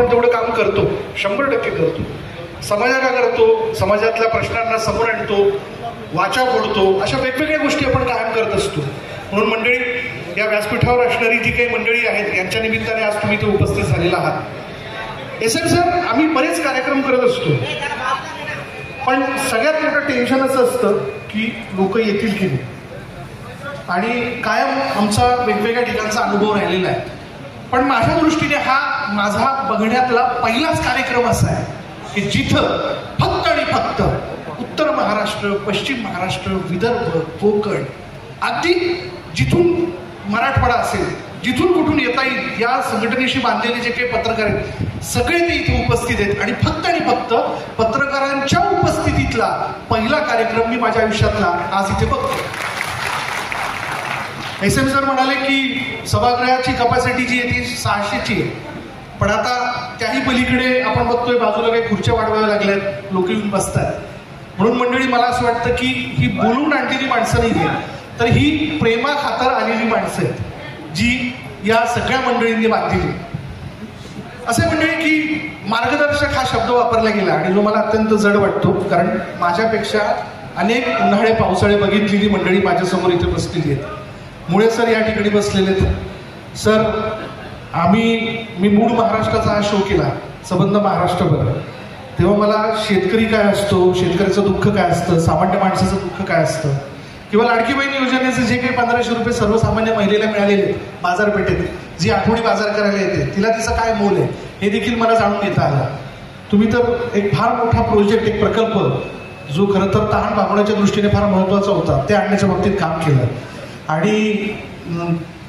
आपण तेवढं काम करतो, 100% करतो. समाजाला करतो, समाजातल्या प्रश्नांना समोर आणतो, वाचा फोडतो, अशा वेगवेगळ्या गोष्टी आपण कायम करत असतो. म्हणून मंडळी, या व्यासपीठावर असणारी जी काही मंडळी आहेत यांच्या निमित्ताने आज तुम्ही इथे उपस्थित झालेला आहात. SM सर, आम्ही बरेच कार्यक्रम करत असतो, पण सगळ्यात मोठं टेन्शन असं असतं की लोक येतील की नाही. आणि कायम आमचा वेगवेगळ्या ठिकाणचा अनुभव राहिलेला आहे. पण माझ्या दृष्टीने हा माझा बघण्यातला पहिलाच कार्यक्रम असा आहे की जिथं फक्त आणि फक्त उत्तर महाराष्ट्र, पश्चिम महाराष्ट्र, विदर्भ, कोकण, अगदी जिथून मराठवाडा असेल, जिथून कुठून येता येईल या संघटनेशी बांधलेले जे काही पत्रकार आहेत सगळे ते इथे उपस्थित आहेत. आणि फक्त पत्रकारांच्या उपस्थितीतला पहिला कार्यक्रम मी माझ्या आयुष्यातला आज इथे बघतो. SM सर म्हणाले की सभागृहाची कपॅसिटी जी आहे ती 600ची आहे, पण आता त्याही पलीकडे आपण बघतोय बाजूला काही खुर्च्या वाढवाव्या लागल्यात, लोक येऊन बसतात. म्हणून मंडळी, मला असं वाटतं की ही बोलून आणलेली माणसं नाही आहेत, तर ही प्रेमा खातर आलेली माणसं आहेत जी या सगळ्या मंडळींनी बांधलेली. असे मंडळी की मार्गदर्शक हा शब्द वापरला गेला आणि जो मला अत्यंत जड वाटतो, कारण माझ्यापेक्षा अनेक उन्हाळे पावसाळे बघितलेली मंडळी माझ्यासमोर इथे बसलेली आहेत. मुळे सर या ठिकाणी बसलेले आहेत. सर, मी मूळ महाराष्ट्राचा हा शो केला, संबंध महाराष्ट्रभर, तेव्हा मला शेतकरी काय असतो, शेतकऱ्याचं दुःख काय असतं, सामान्य माणसाचं दुःख काय असतं, किंवा लाडकी बहीण योजनेचे जे काही 1500 रुपये सर्वसामान्य महिलेला मिळालेले बाजारपेठेत, जी आठवडी बाजार करायला येते, तिला तिचं काय मोल आहे हे देखील मला जाणून घेता आलं. तुम्ही तर एक फार मोठा प्रोजेक्ट, एक प्रकल्प जो खरं तर तहान भागवण्याच्या दृष्टीने फार महत्त्वाचा होता, ते आणण्याच्या बाबतीत काम केलं. आणि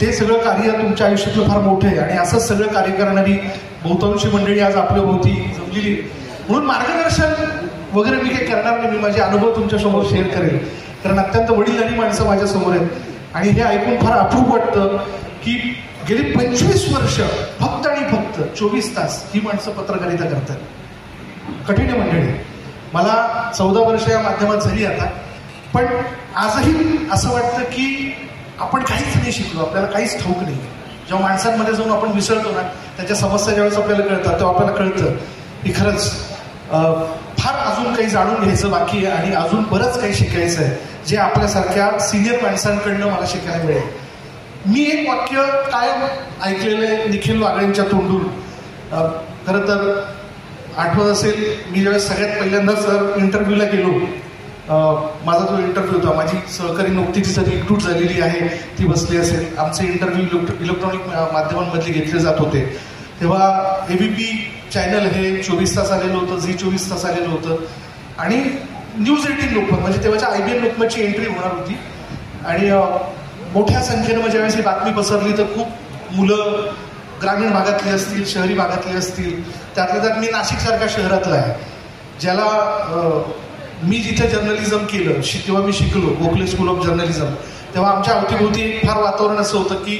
ते सगळं कार्य तुमच्या आयुष्यातलं फार मोठं आहे. आणि असंच सगळं कार्य करणारी बहुतांशी मंडळी आज आपल्या भोवती जमलेली. म्हणून मार्गदर्शन वगैरे मी काही करणार नाही, मी माझे अनुभव तुमच्यासमोर शेअर करेल, कारण अत्यंत वडीलधारी माणसं माझ्यासमोर आहेत. आणि हे ऐकून फार अप्रूप वाटतं की गेली 25 वर्ष फक्त आणि फक्त 24 तास ही माणसं पत्रकारिता करतात. कठीण मंडळी. मला 14 वर्ष या माध्यमात झाली आता, पण आजही असं वाटतं की आपण काहीच नाही शिकलो, आपल्याला काहीच ठाऊक नाही. जेव्हा माणसांमध्ये जाऊन आपण विसरतो ना, त्याच्या समस्या ज्यावेळेस आपल्याला कळतात तेव्हा आपल्याला कळतं की खरंच फार अजून काही जाणून घ्यायचं बाकी आहे आणि अजून बरंच काही शिकायचं आहे, जे आपल्यासारख्या सिनियर माणसांकडनं मला शिकायला मिळेल. मी एक वाक्य कायम ऐकलेलं आहे निखिल वागळेंच्या तोंडून. खरं तर आठवत असेल, मी ज्यावेळेस सगळ्यात पहिल्यांदा सर इंटरव्ह्यूला गेलो, माझा जो इंटरव्ह्यू होता, माझी सहकारी नुकतीच सर एकटूट झालेली आहे ती बसली असेल, आमचे इंटरव्ह्यू इलेक्ट्रॉनिक माध्यमांमधले घेतले जात होते, तेव्हा ABP चॅनल हे 24 तास आलेलं होतं, झी 24 तास आलेलं होतं, आणि न्यूज 18 लोकमत म्हणजे तेव्हाच्या IBN लोकमतची एंट्री होणार होती. आणि मोठ्या संख्येनं ज्यावेळेस ही बातमी पसरली तर खूप मुलं ग्रामीण भागातली असतील, शहरी भागातली असतील, त्यातल्या त्यात मी नाशिकसारख्या शहरातला आहे, ज्याला मी जिथे जर्नलिझम केलं तेव्हा मी शिकलो गोखले स्कूल ऑफ जर्नलिझम, तेव्हा आमच्या अवतीभोवती एक फार वातावरण असं होतं की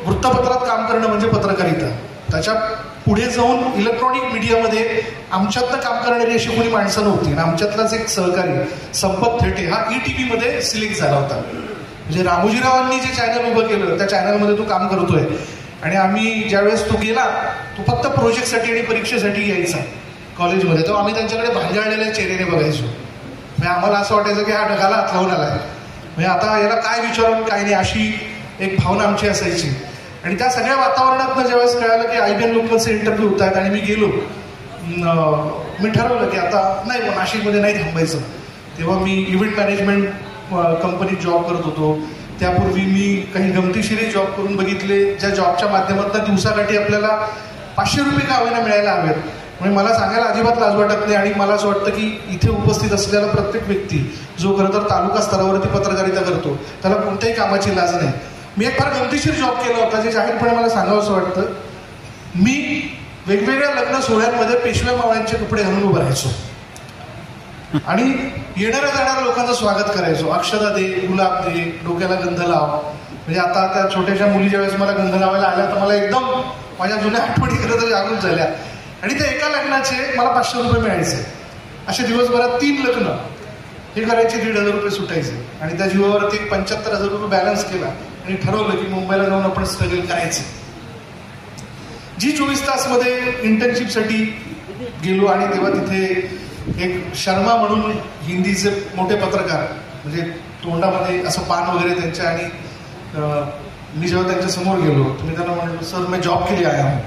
वृत्तपत्रात काम करणं म्हणजे पत्रकारिता. त्याच्या पुढे जाऊन इलेक्ट्रॉनिक मीडियामध्ये आमच्यातनं काम करणारी अशी कोणी माणसं नव्हती. आणि आमच्यातलाच एक सहकारी संपत थेटे हा ETV मध्ये सिलेक्ट झाला होता. म्हणजे रामोजीरावांनी जे चॅनल उभं केलं त्या चॅनलमध्ये तो काम करतोय. आणि आम्ही ज्यावेळेस तो गेला, तो फक्त प्रोजेक्टसाठी आणि परीक्षेसाठी यायचा कॉलेजमध्ये, तेव्हा आम्ही त्यांच्याकडे भांजाळलेल्या चेहऱ्याने बघायचो. म्हणजे आम्हाला असं वाटायचं की हा ढगाला हात लावून आलाय, म्हणजे आता याला काय विचारून काय नाही, अशी एक भावना आमची असायची. आणि त्या सगळ्या वातावरणातनं ज्यावेळेस कळालं की IBN लोकलचे इंटरव्ह्यू होत आहेत आणि मी गेलो, मी ठरवलं की आता नाही, नाशिकमध्ये नाही थांबायचं. तेव्हा मी इव्हेंट मॅनेजमेंट कंपनीत जॉब करत होतो. त्यापूर्वी मी काही गमतीशीर जॉब करून बघितले, ज्या जॉबच्या माध्यमातून दिवसाकाठी आपल्याला 500 रुपये का होईना मिळायला हवेत. म्हणजे मला सांगायला अजिबात लाज वाटत नाही. आणि मला असं वाटतं की इथे उपस्थित असलेला प्रत्येक व्यक्ती जो खरं तर तालुका स्तरावरती पत्रकारिता करतो त्याला कोणत्याही कामाची लाज नाही. मी एक फार गमतीशीर जॉब केला होता, जे जाहीरपणे मला सांगावं असं वाटतं. मी वेगवेगळ्या लग्न सोहळ्यांमध्ये पेशव्या मावळ्यांचे कपडे घालून उभं राहायचो आणि येणाऱ्या जाणाऱ्या लोकांचं स्वागत करायचो. अक्षता दे, गुलाब दे, डोक्याला गंध लाव. म्हणजे आता त्या छोट्याशा मुली ज्यावेळेस मला गंध लावायला आल्या तर मला एकदम माझ्या जुन्या आठवणी खरं तर जागृत झाल्या. आणि त्या एका लग्नाचे मला 500 रुपये मिळायचे. असे दिवसभरात 3 लग्न हे करायचे, 1,500 रुपये सुटायचे. आणि त्या जीवावरती 75,000 रुपये बॅलन्स केला आणि ठरवलं की मुंबईला जाऊन आपण स्ट्रगल करायचं. जी24 तासमध्ये इंटर्नशिपसाठी गेलो आणि तेव्हा तिथे एक शर्मा म्हणून हिंदीचे मोठे पत्रकार, म्हणजे तोंडामध्ये असं पान वगैरे त्यांच्या, आणि मी जेव्हा त्यांच्या समोर गेलो तर मी त्यांना म्हणलो, सर मैं जॉब के लिए आया हूँ.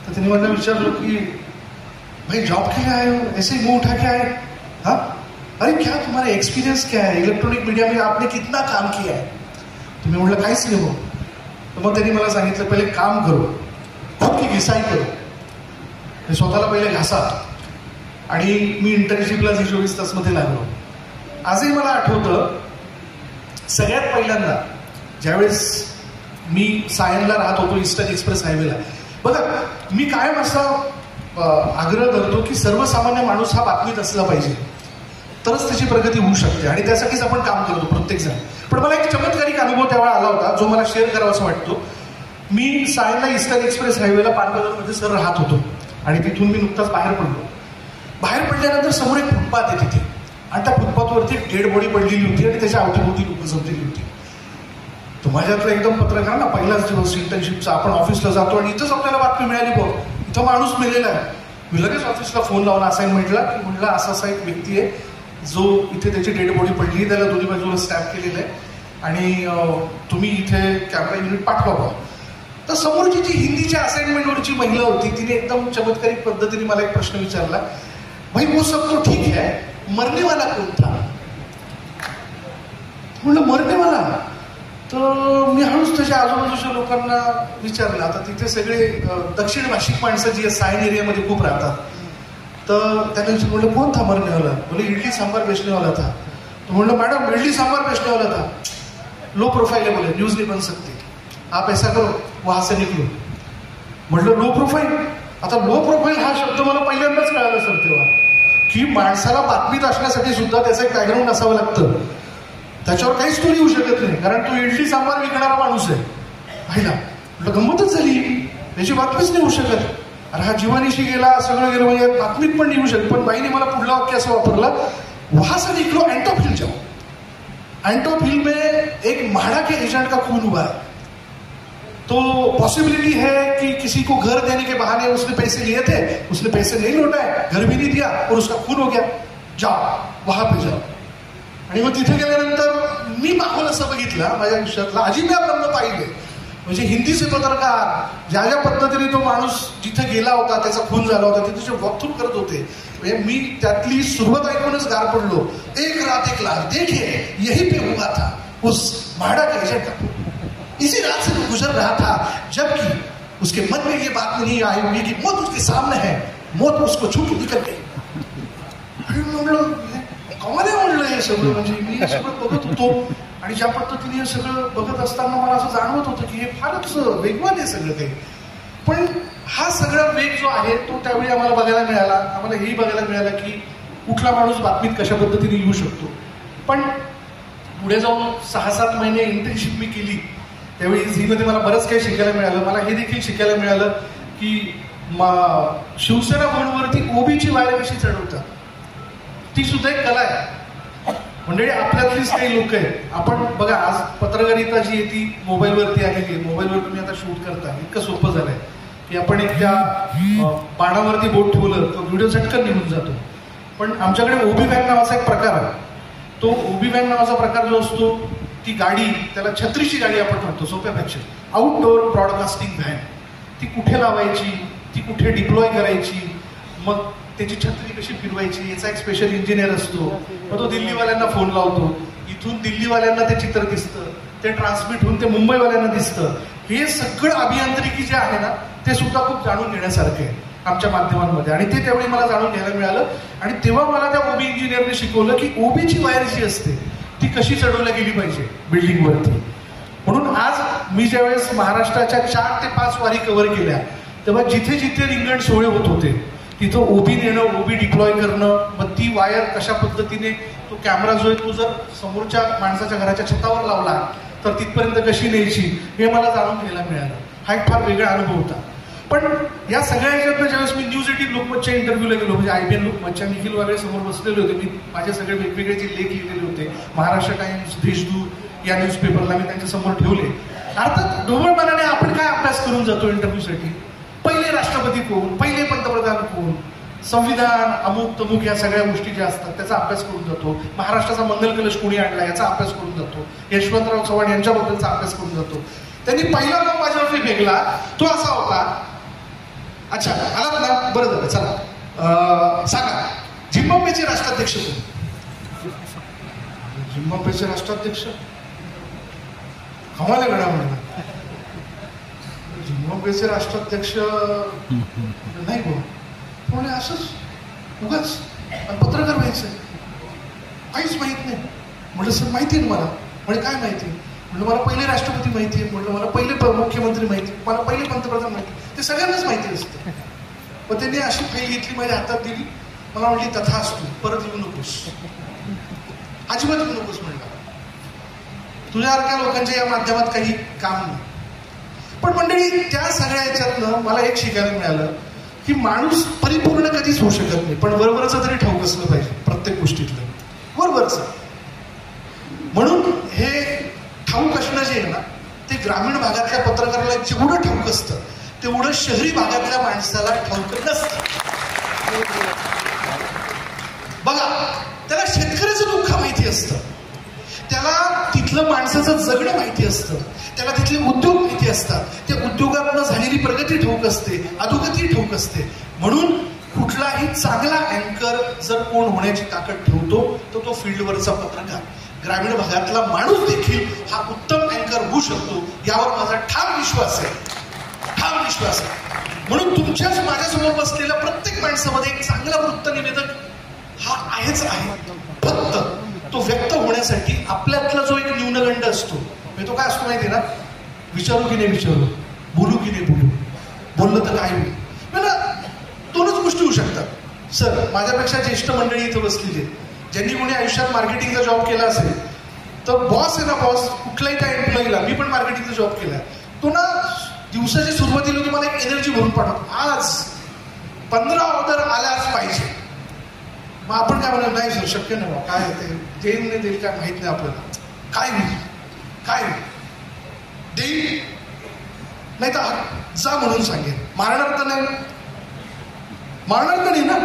तर त्यांनी मला विचारलं की भाई जॉब के लिए आए हो, ऐसे ही मुंह उठा के आए? हाँ, अरे क्या तुम्हारा एक्सपीरियंस क्या है, इलेक्ट्रॉनिक मीडिया में आपने कितना काम किया है? तर मी म्हटलं काहीच नाही हो. तर मग त्यांनी मला सांगितलं, पहिले काम करो, खुद की घिसाई करो, स्वतःला पहिले घासा. आणि मी इंटर्नशिपला जी24 तासमध्ये लागलो. आजही मला आठवतं, सगळ्यात पहिल्यांदा ज्यावेळेस मी सायनला राहत होतो, ईस्टर्न एक्सप्रेस हायवेला, बघा मी कायम असा आग्रह करतो की सर्वसामान्य माणूस हा बातमीत असला पाहिजे, तरच त्याची प्रगती होऊ शकते, आणि त्यासाठीच आपण काम करतो प्रत्येक जण. पण मला एक चमत्कारिक अनुभव त्यावेळा आला होता, जो मला शेअर करावा असं वाटतो. मी सायनला ईस्टर्न एक्सप्रेस हायवेला पानबाजारमध्ये सर राहत होतो, आणि तिथून मी नुकताच बाहेर पडलो. बाहेर पडल्यानंतर समोर एक फुटपाथ आहे तिथे, आणि त्या फुटपाथवरती एक डेड बॉडी पडलेली होती, आणि त्याच्या अवतीभोवती लोक जमलेली होती. तर माझ्यातला एकदम पत्रकार ना, पहिलाच दिवस इंटर्नशिपचा, आपण ऑफिसला जातो आणि इथंच आपल्याला बातमी मिळाली, बघ इथं माणूस मेलेला आहे. मी लगेच ऑफिसला फोन लावून असाइनमेंटला की म्हटलं असा असा एक व्यक्ती आहे जो इथे त्याची डेड बॉडी पडली, त्याला दोन्ही बाजूला स्टॅम्प केलेलं आहे, आणि तुम्ही इथे कॅमेरा युनिट पाठवा. तर समोरची जी हिंदीच्या असाइनमेंटवरची महिला होती, तिने एकदम चमत्कारिक पद्धतीने मला एक प्रश्न विचारला, भाई वो सब तो ठीक है, मरने वाला कौन था? म्हणलं मरने वाला? तर मी हळूच त्याच्या आजूबाजूच्या लोकांना विचारलं. आता तिथे सगळे दक्षिण भाषिक माणसं जी सायन एरियामध्ये खूप राहतात, तर त्यांना विचार म्हणलं कौन था मरने वाला? बोले इडली सांबार बेचने वाला था. तो म्हणलं मॅडम इडली सांबार बेचने वाला था, लो प्रोफाइल है, बोले न्यूज नहीं बन सकती, आप ऐसा करो वहां से निकलो. म्हटलं लो प्रोफाईल? आता लो प्रोफाईल हा शब्द मला पहिल्यांदाच कळाला सर तेव्हा, की माणसाला बातमीत असण्यासाठी सुद्धा त्याचं एक बॅकग्राऊंड असावं लागतं. त्याच्यावर काही स्टोरी होऊ शकत नाही, कारण तो इडली सांबार विकणारा माणूस आहे. पाहिला म्हटलं गंमतच झाली, त्याची बातमीच नाही होऊ शकत. अरे हा जीवानीशी गेला, सगळं गेलं, म्हणजे बातमीत पण नाही होऊ शकत. पण बाईने मला पुढला वाक्य असं वापरलं, वहां से निकलो एंटोफिल जाओ. एंटोफिल में एक म्हाडा के एजेंट का खून हुआ है, तो पॉसिबिलिटी है कि किसी को घर देने के बहाने उसने पैसे लिए थे, उसने पैसे नहीं लौटाए, घर भी नहीं दिया और उसका खून हो गया, जाओ वहां पे जाओ. आणि मग तिथे गेल्यानंतर मी माहोल असं बघितला माझ्या आयुष्यातला अजिबात पाहिले, म्हणजे हिंदीचे पत्रकार ज्या ज्या पद्धतीने तो माणूस जिथे गेला होता, त्याचा खून झाला होता, तिथे वक्तव्य करत होते. म्हणजे मी त्यातली सुरुवात ऐकूनच गार पडलो. एक रात एक लाख, देखिए यही पे हुआ था उस म्हाडा के एजेंट का, इसी रात से वो गुजर रहा था, जबकि उसके मन में ये बात नहीं आई होगी कि मौत उसके सामने है, मौत उसको छू के निकल गई. म्हणलं कमाल आहे म्हणलं हे सगळं. म्हणजे मी हे सगळं बघत होतो, आणि ज्या पद्धतीने हे सगळं बघत असताना मला असं जाणवत होतं की हे फारच वेगवान आहे सगळं काही. पण हा सगळा वेग जो आहे तो त्यावेळी आम्हाला बघायला मिळाला. आम्हाला हेही बघायला मिळालं की कुठला माणूस बातमीत कशा पद्धतीने येऊ शकतो. पण पुढे जाऊन 6-7 महिने इंटर्नशिप मी केली, त्यावेळी झीमध्ये मला बरंच काही शिकायला मिळालं. मला हे देखील शिकायला मिळालं की शिवसेना भवनवरती ओबीची वायर कशी चढवतात, ती सुद्धा एक कला आहे. म्हणजे आपल्यातलीच काही लोक आहेत. आपण बघा आज पत्रकारिता जी आहे ती मोबाईलवरती आलेली आहे. मोबाईलवर तुम्ही आता शूट करता, इतकं सोपं झालंय की आपण एक त्या बाणावरती बोट ठेवलं तर व्हिडिओ झटकन निघून जातो. पण आमच्याकडे ओबी व्हॅन नावाचा एक प्रकार आहे. तो ओबी व्हॅन नावाचा प्रकार जो असतो, ती गाडी, त्याला छत्रीची गाडी आपण म्हणतो सोप्यापेक्षा, आउटडोअर ब्रॉडकास्टिंग व्हॅन. ती कुठे लावायची, ती कुठे डिप्लॉय करायची, मग त्याची छत्री कशी फिरवायची, याचा एक स्पेशल इंजिनियर असतो. मग तो दिल्लीवाल्यांना फोन लावतो, इथून दिल्लीवाल्यांना ते चित्र दिसतं, ते ट्रान्समिट होऊन ते मुंबईवाल्यांना दिसतं. हे सगळं अभियांत्रिकी जे आहे ना, ते सुद्धा खूप जाणून घेण्यासारखे आहे आमच्या माध्यमांमध्ये. आणि ते त्यावेळी मला जाणून घ्यायला मिळालं. आणि तेव्हा मला त्या ओबी इंजिनियरने शिकवलं की ओबीची वायर जी असते ती कशी चढवल्या गेली पाहिजे बिल्डिंगवरती. म्हणून आज मी ज्यावेळेस महाराष्ट्राच्या 4 ते 5 वारी कव्हर केल्या, तेव्हा जिथे जिथे रिंगण सोहळे होत होते तिथं ओबी नेणं, ओबी डिप्लॉय करणं, मग ती वायर कशा पद्धतीने, तो कॅमेरा जो आहे तो जर समोरच्या माणसाच्या घराच्या छतावर लावला तर तिथपर्यंत कशी न्यायची, हे मला जाणून घ्यायला मिळालं. हा एक फार वेगळा अनुभव होता. पण या सगळ्या ह्याच्यातनं ज्यावेळेस मी न्यूज 18 लोकमतच्या इंटरव्ह्यूला गेलो, म्हणजे IBN लोकमतच्या निखिल वगैरे समोर बसलेले होते, मी माझे सगळे वेगवेगळे जे लेख लिहिलेले होते, महाराष्ट्र टाइम्स, देशदूत या न्यूजपेपरला मी त्यांच्या समोर ठेवले. अर्थात ढोबळ मनाने आपण काय अभ्यास करून जातो इंटरव्ह्यूसाठी, पहिले राष्ट्रपती कोण, पहिले पंतप्रधान कोण, संविधान, अमुक तमुक या सगळ्या गोष्टी ज्या असतात त्याचा अभ्यास करून जातो. महाराष्ट्राचा मंगल कलश कोणी आणला याचा अभ्यास करून जातो. यशवंतराव चव्हाण यांच्याबद्दलचा अभ्यास करून जातो. त्यांनी पहिला बॉम्ब माझ्यावरती फेकला तो असा होता. अच्छा आलात ना, बरं झालं. चला सांगा, झिम्बाब्वेचे राष्ट्राध्यक्ष कोण? झिम्बाब्वेचे राष्ट्राध्यक्ष कमाल आहे म्हणा. झिम्बाब्वेचे राष्ट्राध्यक्ष नाही कोण, पण असंच उगाच पत्रकार व्हायचं, काहीच माहित नाही. म्हटलं सर माहिती आहे मला. म्हणजे काय माहिती? म्हटलं मला पहिले राष्ट्रपती माहिती आहे, म्हटलं मला पहिले मुख्यमंत्री माहिती, मला पहिले पंतप्रधान माहिती. ते सगळ्यांनाच माहिती असतं. पण त्यांनी अशी फाईल घेतली, माझ्या हातात दिली, मला म्हटली तथा असतो, परत येऊ नकोस, अजिबात येऊ नकोस म्हणलं. तुझ्यासारख्या लोकांच्या या माध्यमात काही काम नाही. पण मंडळी, त्या सगळ्या याच्यातनं मला एक शिकायला मिळालं की माणूस परिपूर्ण कधीच होऊ शकत नाही, पण वरवरचं तरी ठाऊक असलं पाहिजे प्रत्येक गोष्टीतलं, वरवरचं. म्हणून हे ठाऊक असणं जे आहे ना, ते ग्रामीण भागातल्या पत्रकाराला जेवढं ठाऊक असतं तेवढं शहरी भागातल्या माणसाला ठाऊक नसतं. बघा, त्याला शेतकऱ्याचं दुःख माहिती असतं, त्याला तिथलं माणसाचं जगणं माहिती असतं, त्याला तिथले उद्योग माहिती असतात, त्या उद्योगातनं झालेली प्रगती ठाऊक असते, अधोगती ठाऊक असते. म्हणून कुठलाही चांगला अँकर जर कोण होण्याची ताकद ठेवतो तर तो फील्डवरचा पत्रकार. ग्रामीण भागातला माणूस देखील हा उत्तम अँकर होऊ शकतो, यावर माझा ठाम विश्वास आहे, ठाम विश्वास आहे. म्हणून तुमच्याच माझ्यासमोर बसलेल्या प्रत्येक माणसामध्ये एक चांगला वृत्तनिवेदक हा आहेच आहे. फक्त तो व्यक्त होण्यासाठी आपल्यातला जो एक न्यूनगंड असतो, तो काय असतो माहिती ना, विचारू की नाही विचारू, बोलू की नाही बोलू, बोललं तर काय होईल. ना दोनच गोष्टी होऊ शकतात. सर, माझ्यापेक्षा ज्येष्ठ मंडळी इथं बसलेली आहेत, ज्यांनी कोणी आयुष्यात मार्केटिंगचा जॉब केला असेल तर बॉस आहे ना, बॉस कुठलाही त्या एम्प्लॉईला, मी पण मार्केटिंगचा जॉब केला, तो ना दिवसाच्या सुरुवातीला तुम्हाला एक एनर्जी भरून पाठवतो, आज 15 ऑर्डर आल्याच पाहिजे. मग आपण काय म्हणणार, नाही सर शक्य नाही, काय ते देईल नाही देईल काय माहित नाही आपल्याला, काय होईल काय देईल, नाही तर जा म्हणून सांगेल, मारणार तर नाही, मारणार तर नाही ना.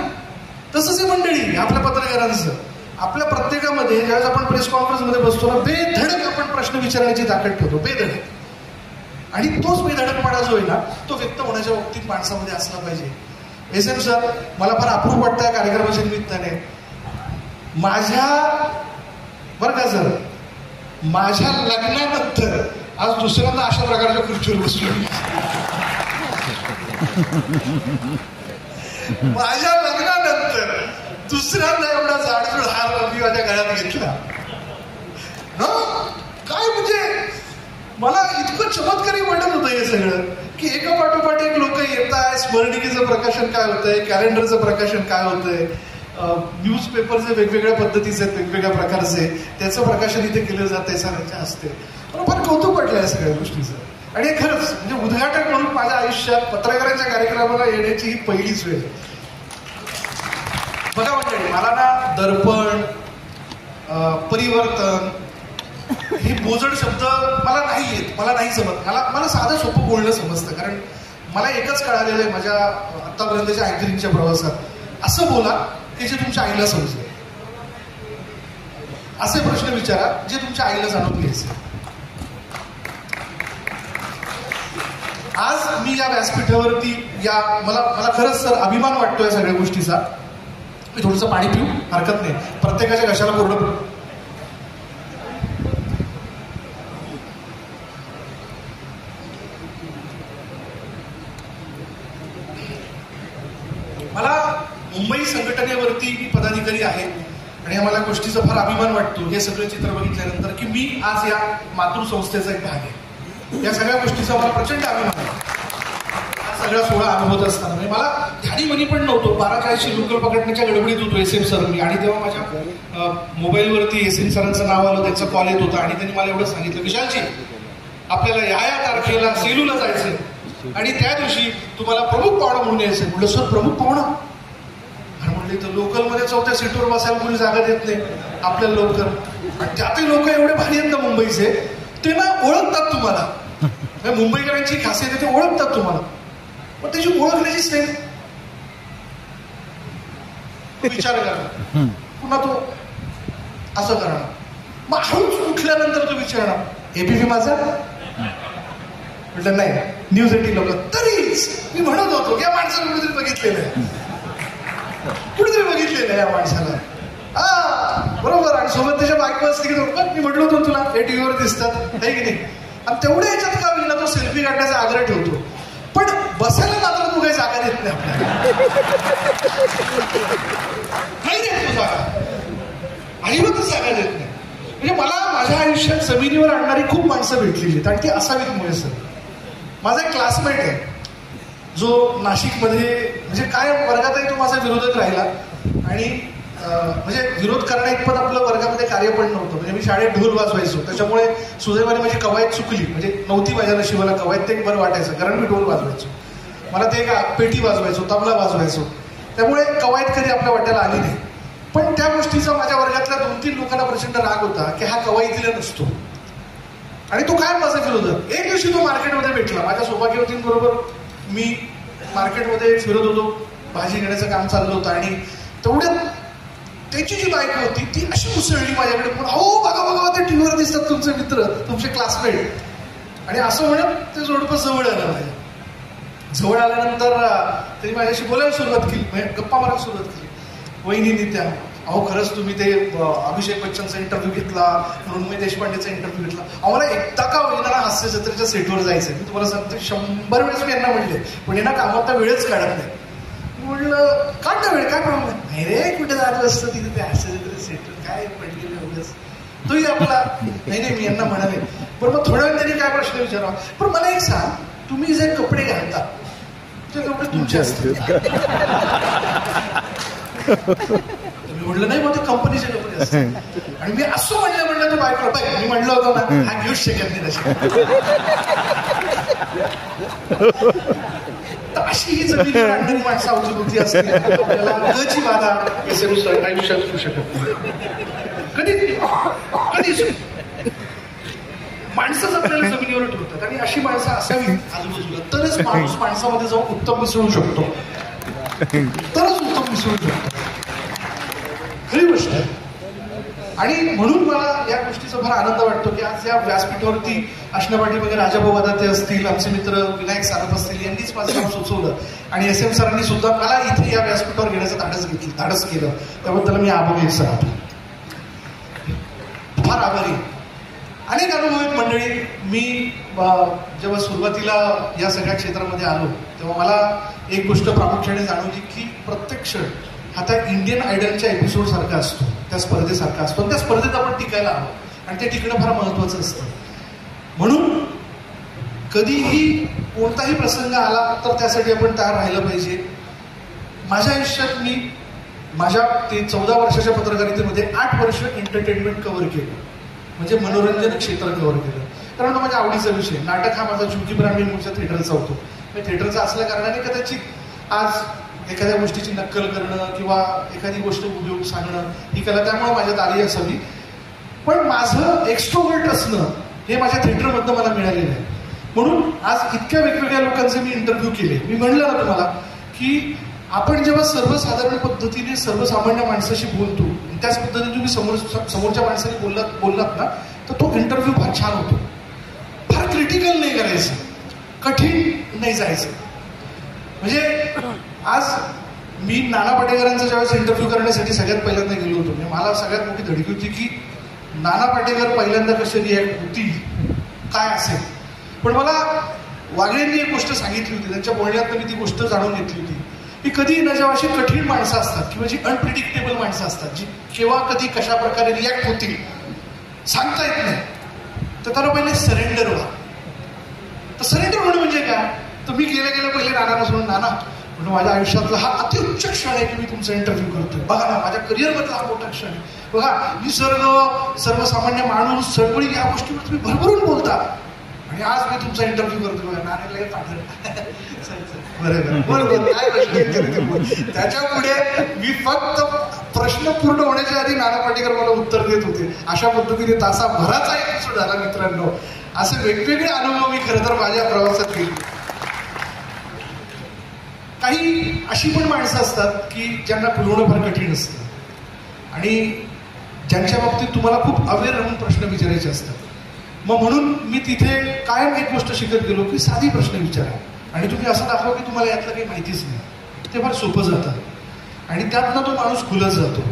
तसंच हे मंडळी आपल्या पत्रकारांचं, आपल्या प्रत्येकामध्ये ज्यावेळेस आपण प्रेस कॉन्फरन्समध्ये बसतो ना, बेधडक आपण प्रश्न विचारण्याची ताकद ठेवतो, बेधडक. आणि तोच बेधडकपणा जो आहे ना, तो व्यक्त होण्याच्या बाबतीत माणसामध्ये असला पाहिजे. एस.एम. सर, मला फार अप्रूप वाटतं या कार्यक्रमाच्या निमित्ताने. माझ्या बरं का सर, माझ्या लग्नानंतर आज दुसऱ्यांदा अशा प्रकारच्या खुर्चीवर बसलो. माझ्या लग्नानंतर दुसऱ्यांदा एवढा जाडजूड हार मी माझ्या गळ्यात घेतला ना. काय म्हणजे मला इतकं चमत्कारी वाटत होतं हे सगळं, की एका पाठोपाठ एक लोक येत आहे. स्मरणिकेचं प्रकाशन काय होतंय, कॅलेंडरचं प्रकाशन काय होतंय, न्यूजपेपरचे वेगवेगळ्या पद्धतीचे वेगवेगळ्या प्रकारचे त्याचं प्रकाशन इथे केलं जातंय सरांच्या हस्ते. मला फार कौतुक वाटलं या सगळ्या गोष्टीचं. आणि हे खरंच म्हणजे उद्घाटक म्हणून माझ्या आयुष्यात पत्रकारांच्या कार्यक्रमाला येण्याची ही पहिलीच वेळ. बघा मंडळी, मला ना दर्पण, परिवर्तन हे बोजड शब्द मला नाही येत, मला नाही समजत. मला साधं सोपं बोलणं समजतं, कारण मला एकच कळालेलं आहे माझ्या आतापर्यंतच्या अँकरिंगच्या प्रवासात, असं बोला की जे तुमच्या आईला समजेल, असे प्रश्न विचारा जे तुमच्या आईला जाणून घ्यायचे. आज मी या व्यासपीठावरती मला खरंच सर अभिमान वाटतो या सगळ्या गोष्टीचा. मी थोडंसं पाणी पिऊ, हरकत नाही, प्रत्येकाच्या घशाला कोरडं पडू. मला मुंबई संघटनेवरती मी पदाधिकारी आहे आणि मला गोष्टीचा फार अभिमान वाटतो हे सगळं चित्र बघितल्यानंतर, की मी आज या मातृसंस्थेचा एक भाग आहे. या सगळ्या गोष्टीचा मला प्रचंड अभिमान आहे. हा सगळा सोहळा अनुभवत असताना म्हणजे मला ध्यानी मनी पण नव्हतो. 12:40 लोकल पकडण्याच्या गडबडीत होतो एस.एम. सर मी, आणि तेव्हा माझ्या मोबाईलवरती एस.एम. सरांचं नाव आलं, त्यांचा कॉल येत होता आणि त्यांनी मला एवढं सांगितलं, विशालजी आपल्याला या तारखेला सेलूला जायचंय आणि त्या दिवशी तुम्हाला प्रमुख पाहुणा म्हणून यायचं. म्हटलं सर प्रमुख पाहुणा, आणि म्हटलं तर लोकलमध्ये 4थ्या सीटवर बसायला कोणी जागा देत नाही आपल्याला लवकर, आणि त्यातही लोक एवढे भारी आहेत ना मुंबईचे, ते ना ओळखतात तुम्हाला, मुंबईकरांची खासियत आहे, ते ओळखतात तुम्हाला. पण त्याची ओळखण्याची स्टाईल विचार करणार, पुन्हा तो असं करणार, मग हळूच उठल्यानंतर तो विचारणार एबीपी माझा, म्हटलं नाही न्यूज 18 लोक. तरीच मी म्हणत होतो की या माणसाला कुठेतरी बघितलेलं आहे, कुठेतरी बघितलेलं आहे या माणसाला. हा बरोबर. आणि सोबत त्याच्या बायको असते की मी म्हटलं होतो तुला हे टीव्हीवर दिसतात नाही की नाही. आणि तेवढ्या ह्याच्यात का होईना तो सेल्फी काढण्याचा आग्रह ठेवतो, पण बसायला मात्र तू काही जागा देत नाही आपल्याला, नाही देत तू जागा, अजिबातच जागा देत नाही. म्हणजे मला माझ्या आयुष्यात जमिनीवर आणणारी खूप माणसं भेटलेली आहेत आणि ती असावीत मुळे सर. माझा एक क्लासमेट आहे जो नाशिकमध्ये म्हणजे काय वर्गातही तो माझा विरोधक राहिला आणि म्हणजे विरोध करण्या इतपत आपलं वर्गामध्ये कार्य पण नव्हतं. म्हणजे मी शाळेत ढोल वाजवायचो, त्याच्यामुळे सुदैवाने माझी कवायत चुकली, म्हणजे नव्हती माझ्या नशिबाला कवायत, ते बरं वाटायचं कारण मी ढोल वाजवायचो. मला ते पेटी वाजवायचो, तबला वाजवायचो, त्यामुळे कवायत कधी आपल्या वाट्याला आली नाही. पण त्या गोष्टीचा माझ्या वर्गातल्या 2-3 लोकांना प्रचंड राग होता की हा कवायतीला नसतो आणि तो काय माझा विरोधक. एक दिवशी तो मार्केटमध्ये भेटला, माझ्या सौभाग्यवतींबरोबर मी मार्केटमध्ये फिरत होतो, भाजी घेण्याचं काम चाललं होतं आणि तेवढ्यात त्याची जी बायको होती ती अशी मुसळली माझ्याकडे, हो बघा बघा ते टीव्हीवर दिसतात तुमचे मित्र, तुमचे क्लासमेट. आणि असं म्हणत ते जोडपं जवळ आलं. माझ्या जवळ आल्यानंतर त्यांनी माझ्याशी बोलायला सुरुवात केली, म्हणजे गप्पा मारायला सुरुवात केली. वहिनी त्या अहो खरंच तुम्ही ते अभिषेक बच्चनचा इंटरव्ह्यू घेतला, मृण्मयी देशपांडेचा इंटरव्ह्यू घेतला, आम्हाला एकदा का होईना ना हास्य जत्रेच्या सेटवर जायचं. मी तुम्हाला सांगतो 100 वेळेस मी यांना म्हणले, पण यांना कामात वेळच काढत नाही. म्हटलं काढ ना वेळ, काय प्रॉब्लेम नाही रे, कुठे जात असतं तिथे ते हास्य जत्रेचं सेटवर काय पडलेलं एवढंच, तोही आपला नाही नाही. मी यांना म्हणाले, पण मग थोड्या वेळ त्यांनी काय प्रश्न विचारावा, पण मला एक सांग, तुम्ही जे कपडे घालता ते कपडे तुमचे असतात. मी म्हटलं नाही मग ते कंपनीचे कपडे असतात. आणि मी असं म्हणलं तो बायको बाय मी म्हटलं होतं ना हा घेऊच शकत नाही तशी. तर अशी ही जमिनीवर आणणारी माणसं अवतीभोवती असतील, आपल्याला गची बाधा आयुष्यात होऊ शकत नाही कधीच. माणसंच आपल्याला जमिनीवर ठेवतात आणि अशी माणसं असावी आजूबाजूला, तरच माणूस माणसामध्ये जाऊन उत्तम मिसळू शकतो, तरच उत्तम मिसळू शकतो. खरी गोष्ट आहे. आणि म्हणून मला या गोष्टीचा फार आनंद वाटतो की आज या व्यासपीठावरती अष्टपाठी वगैरे राजाभाऊ बदाते असतील, आमचे मित्र विनायक सारप असतील, यांनीच माझं नाव सुचवलं आणि SM सरांनी सुद्धा मला इथे या व्यासपीठावर घेण्याचं धाडस केलं. त्याबद्दल मी आभारी सर, फार आभारी. अनेक अनुभव आहेत मंडळी. मी जेव्हा सुरुवातीला या सगळ्या क्षेत्रामध्ये आलो तेव्हा मला एक गोष्ट प्रामुख्याने जाणवली की प्रत्येक क्षण हा त्या इंडियन आयडलच्या एपिसोड सारखा असतो, त्या स्पर्धेसारखा असतो. त्या स्पर्धेत आपण टिकायला हवं आणि ते टिकणं फार महत्वाचं असतं. म्हणून कधीही कोणताही प्रसंग आला तर त्यासाठी आपण तयार राहिलं पाहिजे. माझ्या आयुष्यात मी माझ्या ते 14 वर्षाच्या पत्रकारितेमध्ये 8 वर्ष एंटरटेनमेंट कव्हर केलं, म्हणजे मनोरंजन क्षेत्र कव्हर केलं. कारण तो माझ्या आवडीचा विषय. नाटक हा माझा चुकी ब्राह्मण मूळचा थिएटरचा होतो. थिएटरचा असल्या कारणाने कदाचित आज एखाद्या गोष्टीची नक्कल करणं किंवा एखादी गोष्ट उद्योग सांगणं ही कला त्यामुळे माझ्यात आली असावी. पण माझं एक्स्ट्रोवर्ट असणं हे माझ्या थिएटरमधनं मला मिळालेलं आहे. म्हणून आज इतक्या वेगवेगळ्या लोकांचे मी इंटरव्ह्यू केले. मी म्हणलं ना तुम्हाला की आपण जेव्हा सर्वसाधारण पद्धतीने सर्वसामान्य माणसाशी बोलतो, त्याच पद्धतीने तुम्ही समोरच्या माणसाने बोललात ना तर तो इंटरव्ह्यू फार छान होतो. फार क्रिटिकल नाही करायचं, कठीण नाही जायचं. म्हणजे आज मी नाना पाटेकरांचा ज्यावेळेस इंटरव्ह्यू करण्यासाठी सगळ्यात पहिल्यांदा गेलो होतो, म्हणजे मला सगळ्यात मोठी धडकी होती की नाना पाटेकर पहिल्यांदा कसे रिॲक्ट होतील, काय असेल. पण मला वागळेंनी एक गोष्ट सांगितली होती, त्यांच्या बोलण्यात मी ती गोष्ट जाणून घेतली होती की कधी ना जेव्हा अशी कठीण माणसं असतात किंवा जी अनप्रिडिक्टेबल माणसं असतात, जी केव्हा कधी कशा प्रकारे रिॲक्ट होतील सांगता येत नाही, तर त्यांना पहिले सरेंडर व्हा. तर सरेंडर होणं म्हणजे काय, तर मी गेल्या पहिले नानाला सोडून नाना म्हणून माझ्या आयुष्यातला हा अतिउच्च क्षण आहे की मी तुमचा इंटरव्ह्यू करतोय. बघा ना माझ्या करिअरमधला हा मोठा क्षण आहे. बघा निसर्ग, सर्वसामान्य माणूस, चळवळी या गोष्टीवर तुम्ही भरभरून बोलता आणि आज मी तुमचा इंटरव्ह्यू करतो. बघा नानाला पाठवलं बरोबर काय प्रश्न. त्याच्या पुढे मी फक्त प्रश्न पूर्ण होण्याच्या आधी नाना पाटेकर मला उत्तर देत होते. अशा पद्धतीने तासाभराचा एपिसोड झाला मित्रांनो. असे वेगवेगळे अनुभव मी खरं तर माझ्या प्रवासात घेतले. काही अशी पण माणसं असतात की ज्यांना फुलवणं फार कठीण असतं आणि ज्यांच्या बाबतीत तुम्हाला खूप अवेअर राहून प्रश्न विचारायचे असतात. मग म्हणून मी तिथे कायम एक गोष्ट शिकत गेलो की साधी प्रश्न विचारा आणि तुम्ही असं दाखवा की तुम्हाला यातलं काही माहितीच नाही. ते फार सोपं जातं आणि त्यातनं तो माणूस खुलत जातो.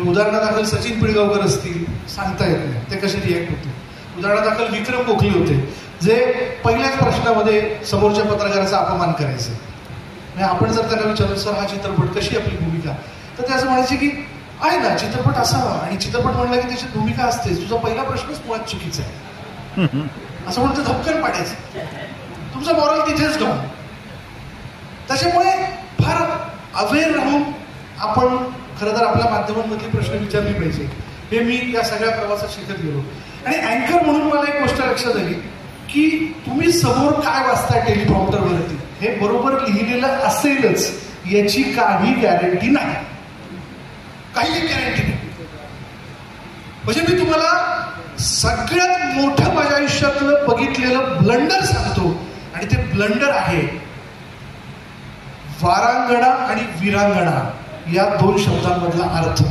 उदाहरणादाखल सचिन पिळगावकर असतील, सांगता येत नाही ते कसे रिॲक्ट होते. उदाहरणादाखल विक्रम गोखले होते जे पहिल्याच प्रश्नामध्ये समोरच्या पत्रकाराचा अपमान करायचे. म्हणजे आपण जर त्यांना विचारलं सर हा चित्रपट कशी आपली भूमिका, तर ते असं म्हणायचे की आहे ना चित्रपट असावा आणि चित्रपट म्हणला की त्याची भूमिका असते, तुझा पहिला प्रश्नच मुळात चुकीचा आहे असं म्हणून ते धपकन पाडायचं. तुमचा मॉरल तिथेच डाऊन. त्याच्यामुळे फार अवेअर राहून आपण खरं तर आपल्या माध्यमांमधली प्रश्न विचारली पाहिजे. हे मी या सगळ्या प्रवासात शिकत गेलो. आणि अँकर म्हणून मला एक गोष्ट लक्षात आली की तुम्ही समोर काय वाचताय टेलिप्रॉम्प्टरवरती हे बरोबर लिहिलेलं असेलच याची काही गॅरंटी नाही. काही गॅरंटी नाही. म्हणजे मी तुम्हाला सगळ्यात मोठं माझ्या आयुष्यातलं बघितलेलं ब्लंडर सांगतो आणि ते ब्लंडर आहे वारांगणा आणि वीरांगणा या 2 शब्दांमधला अर्थ.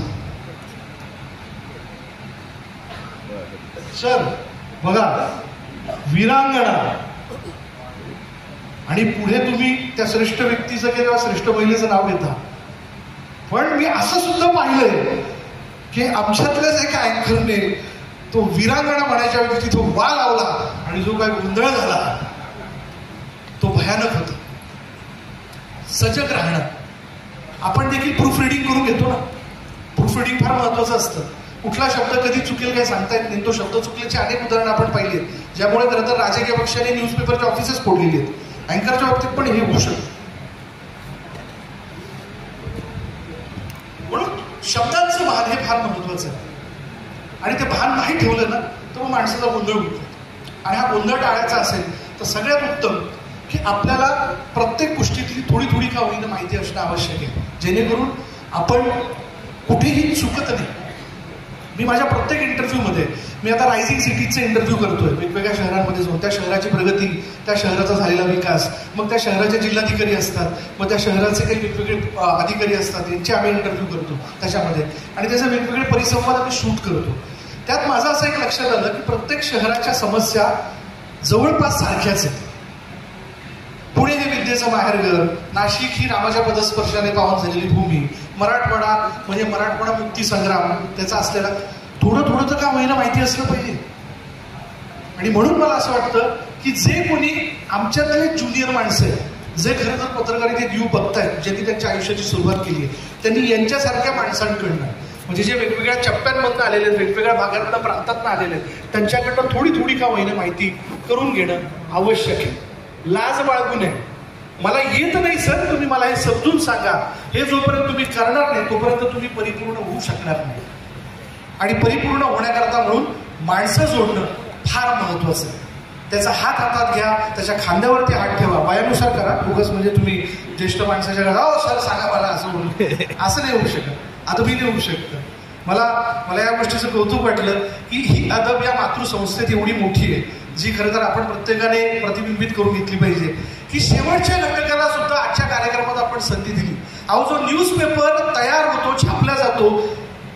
सर बघा, वीरांगणा आणि पुढे तुम्ही त्या श्रेष्ठ व्यक्तीचं किंवा श्रेष्ठ महिलेचं नाव घेता. पण मी असं सुद्धा पाहिलंय की आमच्यातल्याच एका अँकरने तो वीरांगणा म्हणायच्या वेळी तिथं वा लावला आणि जो काय गोंधळ झाला तो भयानक होता. सजग राहणं. आपण देखील प्रूफ रिडिंग करून घेतो ना. प्रूफ रिडिंग फार महत्वाचं असतं. कुठला शब्द कधी चुकेल काही सांगता येत नाही. तो शब्द चुकल्याची अनेक उदाहरणं आपण पाहिली आहेत, ज्यामुळे खरं तर राजकीय पक्षाने न्यूजपेपरचे ऑफिसेस फोडलेली आहेत. अँकरच्या बाबतीत पण हे होऊ शकतं. म्हणून शब्दांचं भान हे फार महत्वाचं आहे आणि ते भान नाही ठेवलं ना तर मग माणसाचा गोंधळ होतो. आणि हा गोंधळ टाळायचा असेल तर सगळ्यात उत्तम की आपल्याला प्रत्येक गोष्टीतली थोडी थोडी का होईना माहिती असणं आवश्यक आहे, जेणेकरून आपण कुठेही चुकत नाही. मी माझ्या प्रत्येक इंटरव्ह्यूमध्ये, मी आता रायझिंग सिटीजचे इंटरव्ह्यू करतोय वेगवेगळ्या शहरांमध्ये जाऊन, त्या शहराची प्रगती, त्या शहराचा झालेला विकास, मग त्या शहराचे जिल्हाधिकारी असतात, मग त्या शहराचे काही वेगवेगळे अधिकारी असतात, यांचे आम्ही इंटरव्ह्यू करतो त्याच्यामध्ये आणि त्याचे वेगवेगळे परिसंवाद आम्ही शूट करतो. त्यात माझं असं एक लक्षात आलं की प्रत्येक शहराच्या समस्या जवळपास सारख्याच आहेत. पुणे हे विद्येचं माहेरघर, नाशिक ही रामाच्या पदस्पर्शाने पावन झालेली भूमी, मराठवाडा म्हणजे मराठवाडा मुक्ती संग्राम त्याचा असलेला थोडं थोडं तर का होईना माहिती असलं पाहिजे. आणि म्हणून मला असं वाटतं की जे कोणी आमच्यातले ज्युनियर माणसं आहेत, जे खरं तर पत्रकारितेत येऊ बघतायत, ज्यांनी त्यांच्या आयुष्याची सुरुवात केली आहे, त्यांनी यांच्यासारख्या माणसांकडनं म्हणजे जे वेगवेगळ्या टप्प्यांमधनं आलेले आहेत, वेगवेगळ्या भागातनं प्रांतातनं आलेले आहेत, त्यांच्याकडनं थोडी थोडी का होईना माहिती करून घेणं आवश्यक आहे. लाज बाळगू नये. मला येत नाही सर, तुम्ही मला हे समजून सांगा, हे जोपर्यंत तुम्ही करणार नाही तोपर्यंत तुम्ही परिपूर्ण होऊ शकणार नाही. आणि परिपूर्ण होण्याकरता म्हणून माणसं जोडणं फार महत्वाचं आहे. त्याचा हात हातात घ्या, त्याच्या खांद्यावरती हात ठेवा, वयानुसार करा. उगाच म्हणजे तुम्ही ज्येष्ठ माणसाच्या घरात हो सर सांगा मला असं बोलू, असं नाही होऊ शकत. आता मी नाही होऊ शकत. मला या गोष्टीचं कौतुक वाटलं की ही अदब या मातृसंस्थेत एवढी मोठी आहे, जी खरं तर आपण प्रत्येकाने प्रतिबिंबित करून घेतली पाहिजे. की शेवटच्या घटकाला सुद्धा आजच्या कार्यक्रमात आपण संधी दिली. अहो जो न्यूजपेपर तयार होतो, छापला जातो,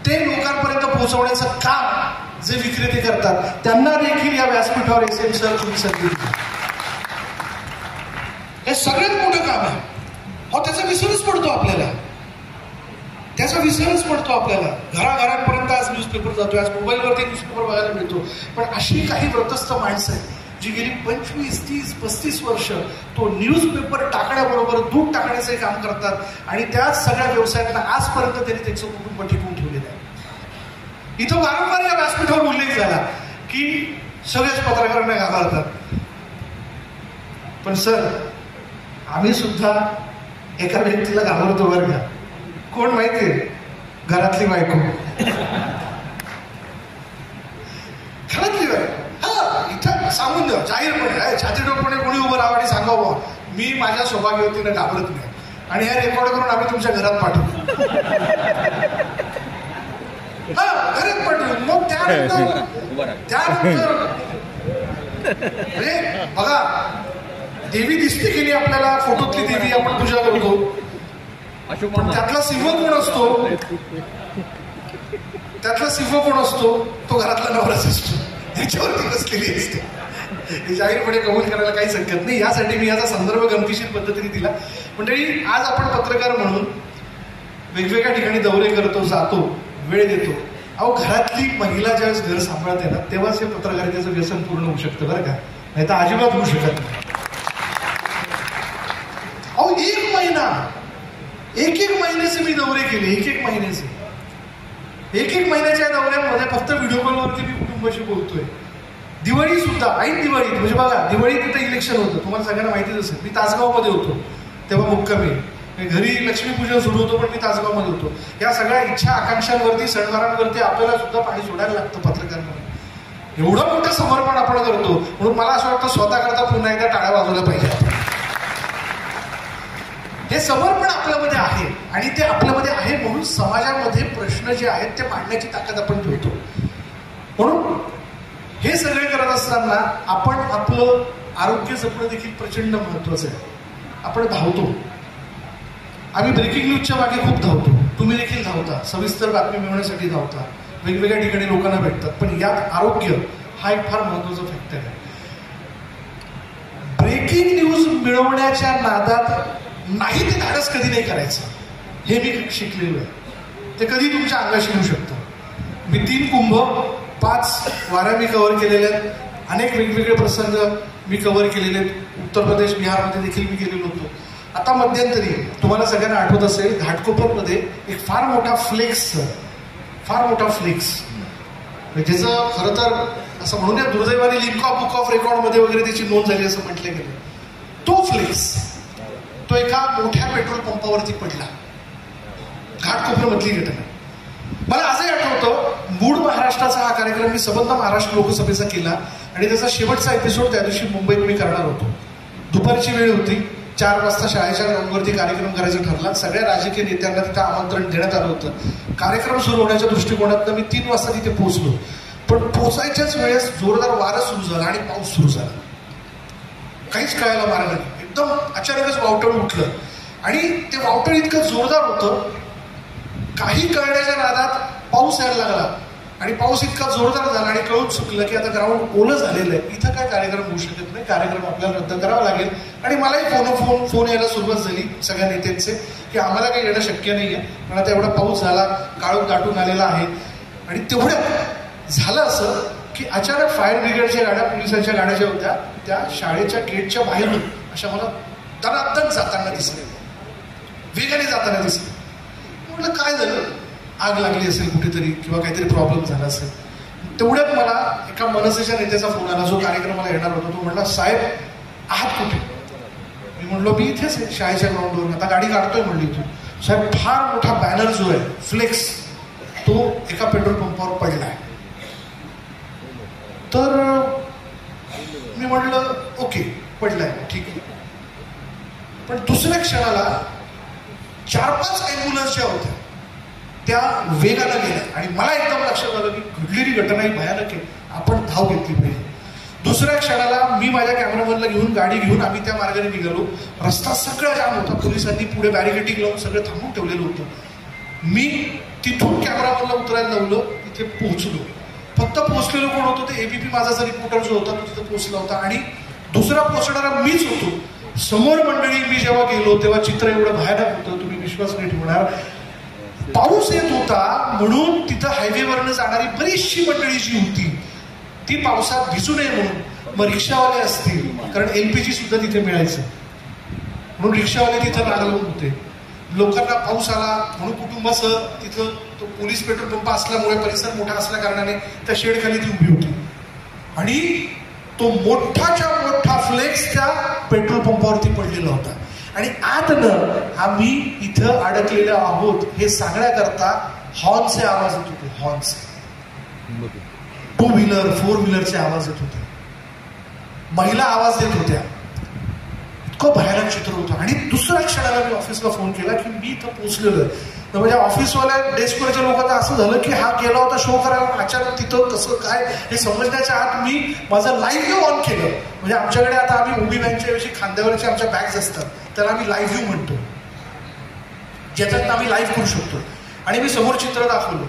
ते लोकांपर्यंत पोहोचवण्याचं काम जे विक्रेते करतात त्यांना देखील या व्यासपीठावर SM सर तुम्ही संधी दिली. हे सगळ्यात मोठं काम आहे. हो त्याचा विसरच पडतो आपल्याला, त्याचा विसरच पडतो आपल्याला. घराघरांपर्यंत आज न्यूजपेपर जातोय, आज मोबाईलवरती न्यूजपेपर बघायला मिळतो. पण अशी काही व्रतस्थ माणसं आहेत जी गेली 25, 30, 35 वर्ष तो न्यूजपेपर टाकण्याबरोबर दूध टाकण्याचे काम करतात आणि त्याच सगळ्या व्यवसायातला आजपर्यंत त्यांनी त्यांचं कुटुंब टिकवून ठेवलेलं आहे. इथं वारंवार या व्यासपीठावर उल्लेख झाला की सगळेच पत्रकारांना घाबरतात. पण सर आम्ही सुद्धा एका व्यक्तीला घाबरतो बरं का. कोण माहितीये? घरातली बायको. घरातली बायको. हा इथं सांगून द्या जाहीरपणे, छातीडोळपणे कोणी उभं राहावं आणि सांगावं मी माझ्या सौभाग्यवतीनं घाबरत नाही आणि हे रेकॉर्ड करून आम्ही तुमच्या घरात पाठवू. हा घरात पाठवू. मग त्यानंतर म्हणजे बघा देवी दिसते की नाही आपल्याला, फोटोतली देवी आपण पूजा करतो, पण त्यातला सिंह कोण असतो? त्यातला सिंह कोण असतो? तो घरातला नवराच असतो, त्याच्यावरती बसलेली असते. हे जाहीरपणे कबूल करायला काहीच हरकत नाही. यासाठी मी याचा संदर्भ गमतीशीर पद्धतीने दिला. मंडळी, आज आपण पत्रकार म्हणून वेगवेगळ्या ठिकाणी दौरे करतो, जातो, वेळ देतो. अहो, घरातली महिला ज्यावेळेस घर सांभाळते ना, तेव्हाच हे पत्रकारितेचं व्यसन पूर्ण होऊ शकतं बरं का, नाही तर अजिबात होऊ शकत नाही. अहो, एक महिन्याचे मी दौरे केले, एक महिन्याच्या दौऱ्यांमध्ये फक्त व्हिडिओ कॉलवरती मी कुटुंबाशी बोलतोय. दिवाळी सुद्धा, ऐन दिवाळीत, म्हणजे बघा, दिवाळीत तिथं इलेक्शन होतं, तुम्हाला सगळ्यांना माहितीच असेल. मी तासगावमध्ये होतो तेव्हा मुक्कामी. घरी लक्ष्मीपूजन सुरू होतं, पण मी तासगावमध्ये होतो. या सगळ्या इच्छा आकांक्षांवरती, सणवारांवरती आपल्याला सुद्धा पाणी सोडायला लागतं पत्रकार म्हणून. एवढं मोठं समर्पण आपण करतो, म्हणून मला असं वाटतं स्वतः करता पुन्हा एकदा टाळ्या वाजवल्या पाहिजे. हे समर्पण आपल्यामध्ये आहे, आणि ते आपल्यामध्ये आहे म्हणून समाजामध्ये प्रश्न जे आहेत ते मांडण्याची ताकद आपण ठेवतो. म्हणून हे सगळे करत असताना आपण आपलं आरोग्य जपणं देखील प्रचंड महत्वाचं आहे. आपण धावतो, आम्ही ब्रेकिंग न्यूजच्या मागे खूप धावतो, तुम्ही देखील धावता, सविस्तर बातमी मिळवण्यासाठी धावता, वेगवेगळ्या ठिकाणी लोकांना भेटतात, पण यात आरोग्य हा एक फार महत्वाचा फॅक्टर आहे. ब्रेकिंग न्यूज मिळवण्याच्या नादात नाही ते धाडस कधी नाही करायचं, हे मी शिकलेलो आहे. ते कधी तुमच्या अंगाशी येऊ शकतं. मी 3 कुंभ, 5 वाऱ्या मी कव्हर केलेल्या आहेत, अनेक वेगवेगळे प्रसंग मी कव्हर केलेले आहेत. उत्तर प्रदेश, बिहारमध्ये देखील मी गेलेलो होतो. आता मध्यंतरी तुम्हाला सगळ्यांना आठवत असेल, घाटकोपरमध्ये एक फार मोठा फ्लेक्स, ज्याचं खरं तर असं म्हणून दुर्दैवाने बुक ऑफ रेकॉर्डमध्ये वगैरे त्याची नोंद झाली असं म्हटलं गेलं. तो फ्लेक्स तो एका मोठ्या पेट्रोल पंपावरती पडला. घाटकोपरमधली घटना. मला आजही आठवतं, मूळ महाराष्ट्राचा हा कार्यक्रम मी संबंध महाराष्ट्र लोकसभेचा केला, आणि त्याचा शेवटचा एपिसोड त्या दिवशी मुंबईत मी करणार होतो. दुपारची वेळ होती, 4 वाजता शाळेच्या ग्राउंडवरती कार्यक्रम करायचा ठरला. सगळ्या राजकीय नेत्यांना तिथं आमंत्रण देण्यात आलं होतं. कार्यक्रम सुरू होण्याच्या दृष्टिकोनातनं मी 3 वाजता तिथे पोहोचलो, पण पोहोचायच्याच वेळेस जोरदार वारं सुरू झालं आणि पाऊस सुरू झाला. काहीच कळायला मार्ग नाही. एकदम अचानकच वावटळ उठलं, आणि ते वावटळ इतकं जोरदार होतं, काही कळण्याच्या नादात पाऊस यायला लागला, आणि पाऊस इतका जोरदार झाला आणि कळून चुकलं की आता ग्राउंड ओलं झालेलं आहे, इथं काय कार्यक्रम होऊ शकत नाही, कार्यक्रम आपल्याला रद्द करावा लागेल. आणि मलाही फोन यायला सुरुवात झाली सगळ्या नेत्यांचे की आम्हाला काही येणं शक्य नाही आहे, पण आता एवढा पाऊस झाला, काळोख दाटून आलेला आहे. आणि तेवढ्यात झालं असं की अचानक फायर ब्रिगेडच्या गाड्या, पोलिसांच्या गाड्या ज्या होत्या त्या शाळेच्या गेटच्या बाहेरून अशा मला दणादण जाताना दिसल्या, वेगाने जाताना दिसले. म्हटलं काय झालं, आग लागली असेल कुठेतरी किंवा काहीतरी प्रॉब्लेम झाला असेल. तेवढ्यात मला एका मनसेच्या नेत्याचा फोन आला, जो कार्यक्रमाला येणार होता. तो म्हटला, साहेब आहात कुठे? मी म्हणलो मी इथेच आहे शाळेच्या ग्राउंडवर, आता गाडी काढतोय म्हणली तू. साहेब फार मोठा बॅनर जो आहे फ्लेक्स, तो एका पेट्रोल पंपावर पडला आहे. तर मी म्हटलं ओके पडलाय, ठीक आहे. पण दुसऱ्या क्षणाला 4-5 ॲम्ब्युलन्स ज्या होत्या त्या वेगानं गेल्या, आणि मला एकदम लक्षात आलं की घडलेली घटना ही भयानक आहे, आपण धाव घेतली पाहिजे. दुसऱ्या क्षणाला मी माझ्या कॅमेरामॅनला घेऊन, गाडी घेऊन आम्ही त्या मार्गाने निघालो. रस्ता सगळा जाम होता, पोलिसांनी पुढे बॅरिकेडिंग लावून सगळं थांबून ठेवलेलं होतं. मी तिथून कॅमेरामॅनला उतरायला लावलं, तिथे पोहोचलो. फक्त पोहोचलेलो कोण होतो, ते एबीपी माझाचा रिपोर्टर जो होता तो तिथे पोहोचला होता, आणि दुसरा पोहोचणारा मीच होतो. समोर मंडळी मी जेव्हा गेलो तेव्हा चित्र एवढं भयानक होतं, तुम्ही विश्वास नाही ठेवणार. पाऊस येत होता म्हणून तिथं हायवेवरनं जाणारी बरीचशी मंडळी जी होती ती पावसात भिजू नये म्हणून, मग रिक्षावाले असतील, कारण LPG सुद्धा तिथे मिळायचं म्हणून रिक्षावाले तिथं लागून होते. लोकांना पाऊस आला म्हणून कुटुंबासह तिथं तो पोलीस पेट्रोल पंप असल्यामुळे, परिसर मोठा असल्या कारणाने त्या शेडखाली ती उभी होती, आणि तो मोठाच्या मोठा फ्लेक्स त्या पेट्रोल पंपावरती पडलेला होता. आणि आतनं आम्ही इथं अडकलेलो आहोत हे सांगण्याकरता हॉर्नचे आवाज येत होते. हॉर्नचे 2 व्हीलर 4 व्हीलरचे आवाज येत होते, महिला आवाज देत होत्या. इतकं भयानक चित्र होतं. आणि दुसरा क्षणाला मी ऑफिसला फोन केला की मी इथं पोहोचलेलो आहे. तर म्हणजे ऑफिसवाल्या डेस्कवरच्या लोकांचं असं झालं की हा गेला होता शो करायला, अचानक तिथं कसं काय हे समजण्याच्या आत मी माझं लाईव्ह व्ह्यू ऑन केलं. म्हणजे आमच्याकडे आता आम्ही उभी बँकच्या ऐवजी खांद्यावरच्या आमच्या बॅग्स असतात, त्याला आम्ही लाईव्ह व्ह्यू म्हणतो, ज्याच्यात आम्ही लाईव्ह करू शकतो. आणि मी समोर चित्र दाखवलं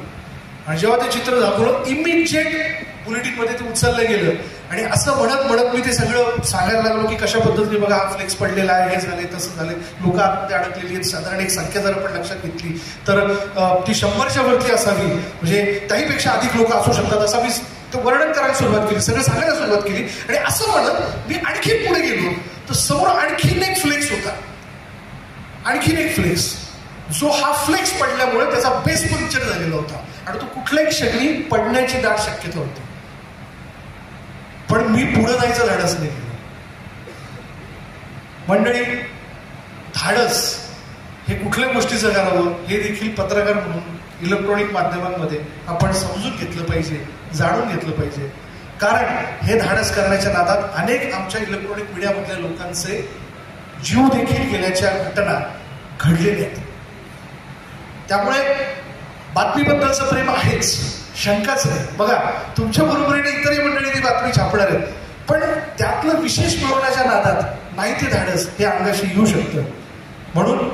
आणि जेव्हा ते चित्र दाखवलं इमिजिएट बुलेटिनमध्ये ते उचललं गेलं. आणि असं म्हणत म्हणत मी ते सगळं सांगायला लागलो की कशा पद्धतीने बघा हा फ्लेक्स पडलेला आहे, हे झाले तसं झाले, लोक आतमध्ये अडकलेली आहेत. साधारण एक संख्या जर आपण लक्षात घेतली तर ती 100च्या वरती असावी, म्हणजे त्याहीपेक्षा अधिक लोक असू शकतात असं मी वर्णन करायला सुरुवात केली, सगळं सांगायला सुरुवात केली. आणि असं म्हणत मी आणखी पुढे गेलो तर समोर आणखीन एक फ्लेक्स होता, आणखीन एक फ्लेक्स, जो हा फ्लेक्स पडल्यामुळे त्याचा बेस पंक्चर झालेला होता आणि तो कुठल्याही क्षणी पडण्याची दाट शक्यता होती. पण मी पुढे जायचं धाडस नाही केलं. मंडळी, धाडस हे कुठल्या गोष्टीचं करावं हे देखील पत्रकार म्हणून इलेक्ट्रॉनिक माध्यमांमध्ये आपण समजून घेतलं पाहिजे, जाणून घेतलं पाहिजे. कारण हे धाडस करण्याच्या नादात अनेक आमच्या इलेक्ट्रॉनिक मीडियामधल्या लोकांचे जीव देखील गेल्याच्या घटना घडलेल्या आहेत. त्यामुळे बातमीबद्दलचं प्रेम आहेच, शंकाच नाही. बघा, तुमच्या बरोबरीने इतरही मंडळी ती बातमी छापणार आहेत, पण त्यातलं विशेष मिळवण्याच्या नादात नाही ते धाडस हे अंगाशी येऊ शकतं. म्हणून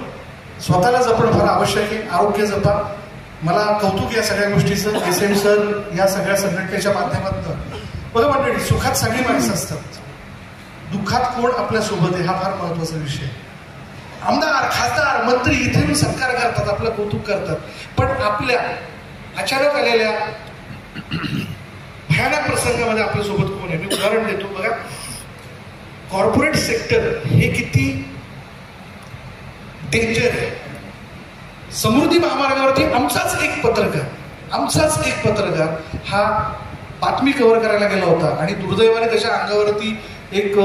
स्वतःला जपणं फार आवश्यक आहे. आरोग्य जपा. मला कौतुक या सगळ्या गोष्टीचं, SM सर या सगळ्या संघटनेच्या माध्यमातून. बघा मंडळी, सुखात सगळी माणसं असतात, दुःखात कोण आपल्या सोबत आहे हा फार महत्वाचा विषय. आमदार, खासदार, मंत्री इथे येऊन सत्कार करतात, आपलं कौतुक करतात, पण आपल्या अचानक आलेल्या भयानक प्रसंगामध्ये आपल्यासोबत कोण आहे? मी उदाहरण देतो. बघा, कॉर्पोरेट सेक्टर हे किती डेंजर आहे. समृद्धी महामार्गावरती आमचाच एक पत्रकार हा बातमी कव्हर करायला गेला होता आणि दुर्दैवाने त्याच्या अंगावरती एक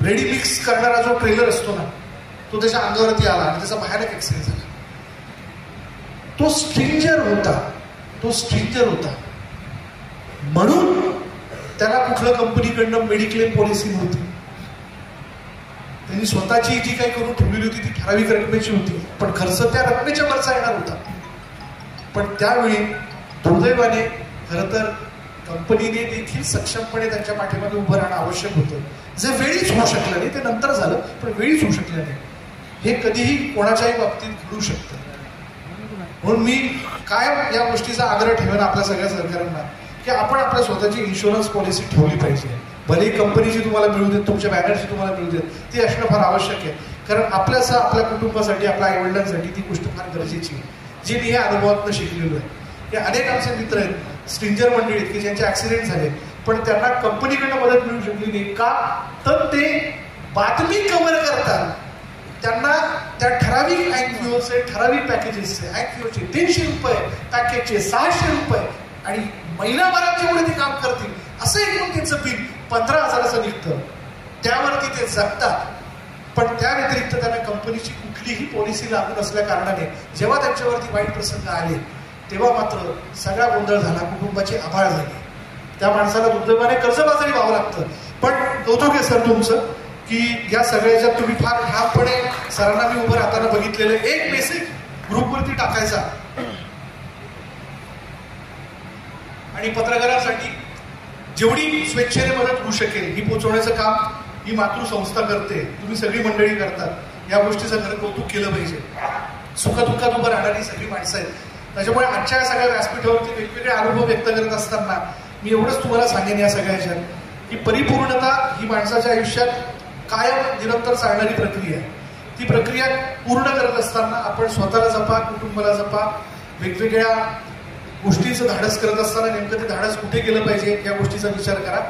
रेडी मिक्स करणारा जो ट्रेलर असतो ना, तो त्याच्या अंगावरती आला आणि त्याचा भयानक ऍक्सिडेंट झाला. तो स्ट्रेंजर होता म्हणून त्याला कुठल्या कंपनीकडनं मेडिक्लेम पॉलिसी नव्हती. त्यांनी स्वतःची जी काही करून ठेवलेली होती ती ठराविक रकमेची होती, पण खर्च त्या रकमेच्या वरचा येणार होता. पण त्यावेळी दुर्दैवाने खरं तर कंपनीने देखील सक्षमपणे त्यांच्या पाठीमागे उभं राहणं आवश्यक होतं, जे वेळीच होऊ शकलं नाही. ते नंतर झालं, पण वेळीच होऊ शकलं नाही. हे कधीही कोणाच्याही बाबतीत घडू शकतं. म्हणून मी कायम या गोष्टीचा आग्रह ठेवेन आपल्या सगळ्या सरकारांना की आपण आपल्या स्वतःची इन्शुरन्स पॉलिसी ठेवली पाहिजे. भलेही कंपनीची तुम्हाला मिळू देत, तुमच्या बॅनरची तुम्हाला मिळू देत, ती असणं फार आवश्यक आहे. कारण आपल्यासह आपल्या कुटुंबासाठी, आपल्या आईवडिलांसाठी ती गोष्ट फार गरजेची आहे, जी मी या अनुभवातून शिकलेलो आहे. हे अनेक आमचे मित्र आहेत, स्ट्रेंजर मंडळी आहेत की ज्यांचे ऍक्सिडेंट झाले पण त्यांना कंपनीकडनं मदत मिळू शकली नाही. का? तर ते बातमी कव्हर करतात, त्यांना त्या ठराविक IQOचे ठराविक पॅकेजेसचे, IQOचे 300 रुपये पॅकेजचे 600 रुपये आणि महिनाभरात जेवढे ते काम करतील असं एकूण त्यांचं बिल 15,000चं निघतं. त्यावरती ते जगतात. पण त्या व्यतिरिक्त त्यांना कंपनीची कुठलीही पॉलिसी लागू नसल्या कारणाने जेव्हा त्यांच्यावरती वाईट प्रसंग आले तेव्हा मात्र सगळा गोंधळ झाला, कुटुंबाची आभाळ झाली. त्या माणसाला दुर्दैवाने कर्जबाजारी व्हावं लागतं. पण कौतुक आहे सर तुमचं की या सगळ्याच्यात तुम्ही फार ठामपणे सरांना मी उभं राहताना बघितलेलं. एक मेसेज ग्रुपवरती टाकायचा आणि पत्रकारांसाठी जेवढी स्वेच्छेने मदत होऊ शकेल ही पोहोचवण्याचं काम ही मातृसंस्था करते, तुम्ही सगळी मंडळी करतात. या गोष्टीचं खरं कौतुक केलं पाहिजे. सुखदुःखात उभं राहणारी सगळी माणसं आहेत. त्याच्यामुळे आजच्या सगळ्या व्यासपीठावरती वेगवेगळे अनुभव व्यक्त करत असताना मी एवढंच तुम्हाला सांगेन या सगळ्याच्या की परिपूर्णता ही माणसाच्या आयुष्यात कायम निरंतर चालणारी प्रक्रिया आहे. ती प्रक्रिया पूर्ण करत असताना आपण स्वतःला जपा, कुटुंबाला जपा. वेगवेगळ्या गोष्टींचं धाडस करत असताना नेमकं ते धाडस कुठे गेलं पाहिजे या गोष्टीचा विचार करा.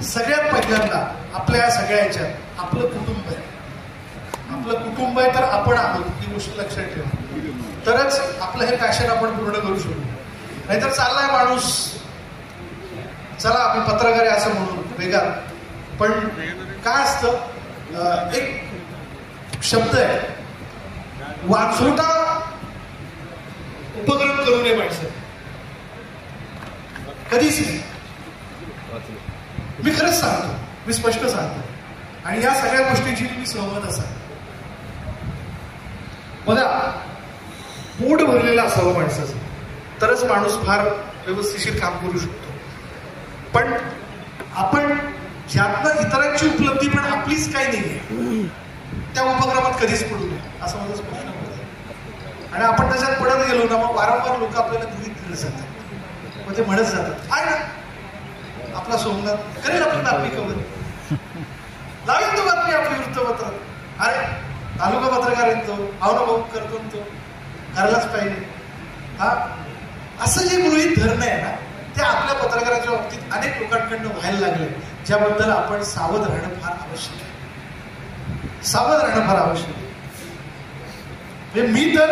सगळ्यात पहिल्यांदा आपल्या या सगळ्या ह्याच्यात आपलं कुटुंब आहे. आपलं कुटुंब आहे तर आपण आहोत ही गोष्ट लक्षात ठेवा, तरच आपलं हे पॅशन आपण पूर्ण करू शकू. नाहीतर चाललाय माणूस, चला आपण पत्रकार आहे असं म्हणून वेगळा. पण काय असतं, एक शब्द आहे, वाचोटा उपक्रम करू नये माणसं, कधीच नाही. मी खरंच सांगतो, मी स्पष्ट सांगतो. आणि या सगळ्या गोष्टींची तुम्ही सहमत असाल. बघा, पोट भरलेलं असावं माणसाचं, तरच माणूस फार व्यवस्थिशीर काम करू शकतो. पण आपण ज्यातनं इतरांची उपलब्धी पण आपलीच काही नाहीये, त्या उपक्रमात कधीच पडू नये असं माझा प्रश्न होता. आणि आपण त्याच्यात पडत गेलो ना, मग वारंवार लोक आपल्याला गृहीत धरत जातात, मग ते म्हणत जातात, आहे ना आपला सोमनाथ करेल आपली बातमी कवर, लावेल तो बातमी आपली वृत्तपत्रात, अरे तालुका पत्रकार येतो, ना भाऊ करतो तो, करायलाच पाहिजे. हा असं जे गृहीत धरणं आहे ना, ते आपल्या पत्रकाराच्या बाबतीत अनेक लोकांकडनं व्हायला लागले, ज्याबद्दल आपण सावध राहणं फार आवश्यक आहे. सावध राहणं फार आवश्यक आहे. मी तर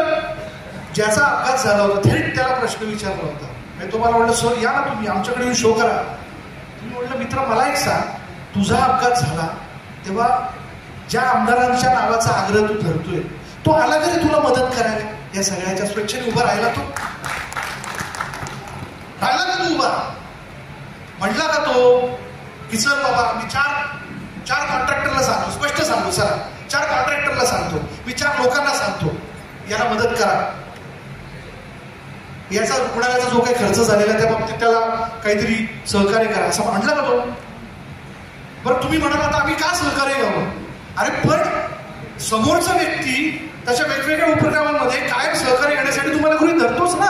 ज्याचा अपघात झाला होता थेट त्याला प्रश्न विचारला होता. मी तुम्हाला म्हटलं, सर या ना तुम्ही आमच्याकडे येऊन शो करा. तुम्ही म्हटलं, मित्र मला एक सांग, तुझा अपघात झाला तेव्हा ज्या आमदारांच्या नावाचा आग्रह तू धरतोय, तो आला घरी तुला मदत करायला, या सगळ्याच्या स्वेच्छेने उभा राहिला तो? राहिला का तू उभा? म्हटला का तो की चल बाबा मी चार कॉन्ट्रॅक्टरला सांगतो, स्पष्ट सांगतो, चला 4 कॉन्ट्रॅक्टरला सांगतो, मी 4 लोकांना सांगतो याला मदत करा, याचा रुग्णालयाचा जो काही खर्च झालेला त्या बाबतीत त्याला काहीतरी सहकार्य करा, असं म्हटलं का तो? बरं तुम्ही म्हणाल आता आम्ही का सहकार्य घ्यावं? अरे पण समोरचा व्यक्ती त्याच्या वेगवेगळ्या उपक्रमांमध्ये कायम सहकार्य घेण्यासाठी तुम्हाला गृहीत धरतोच ना.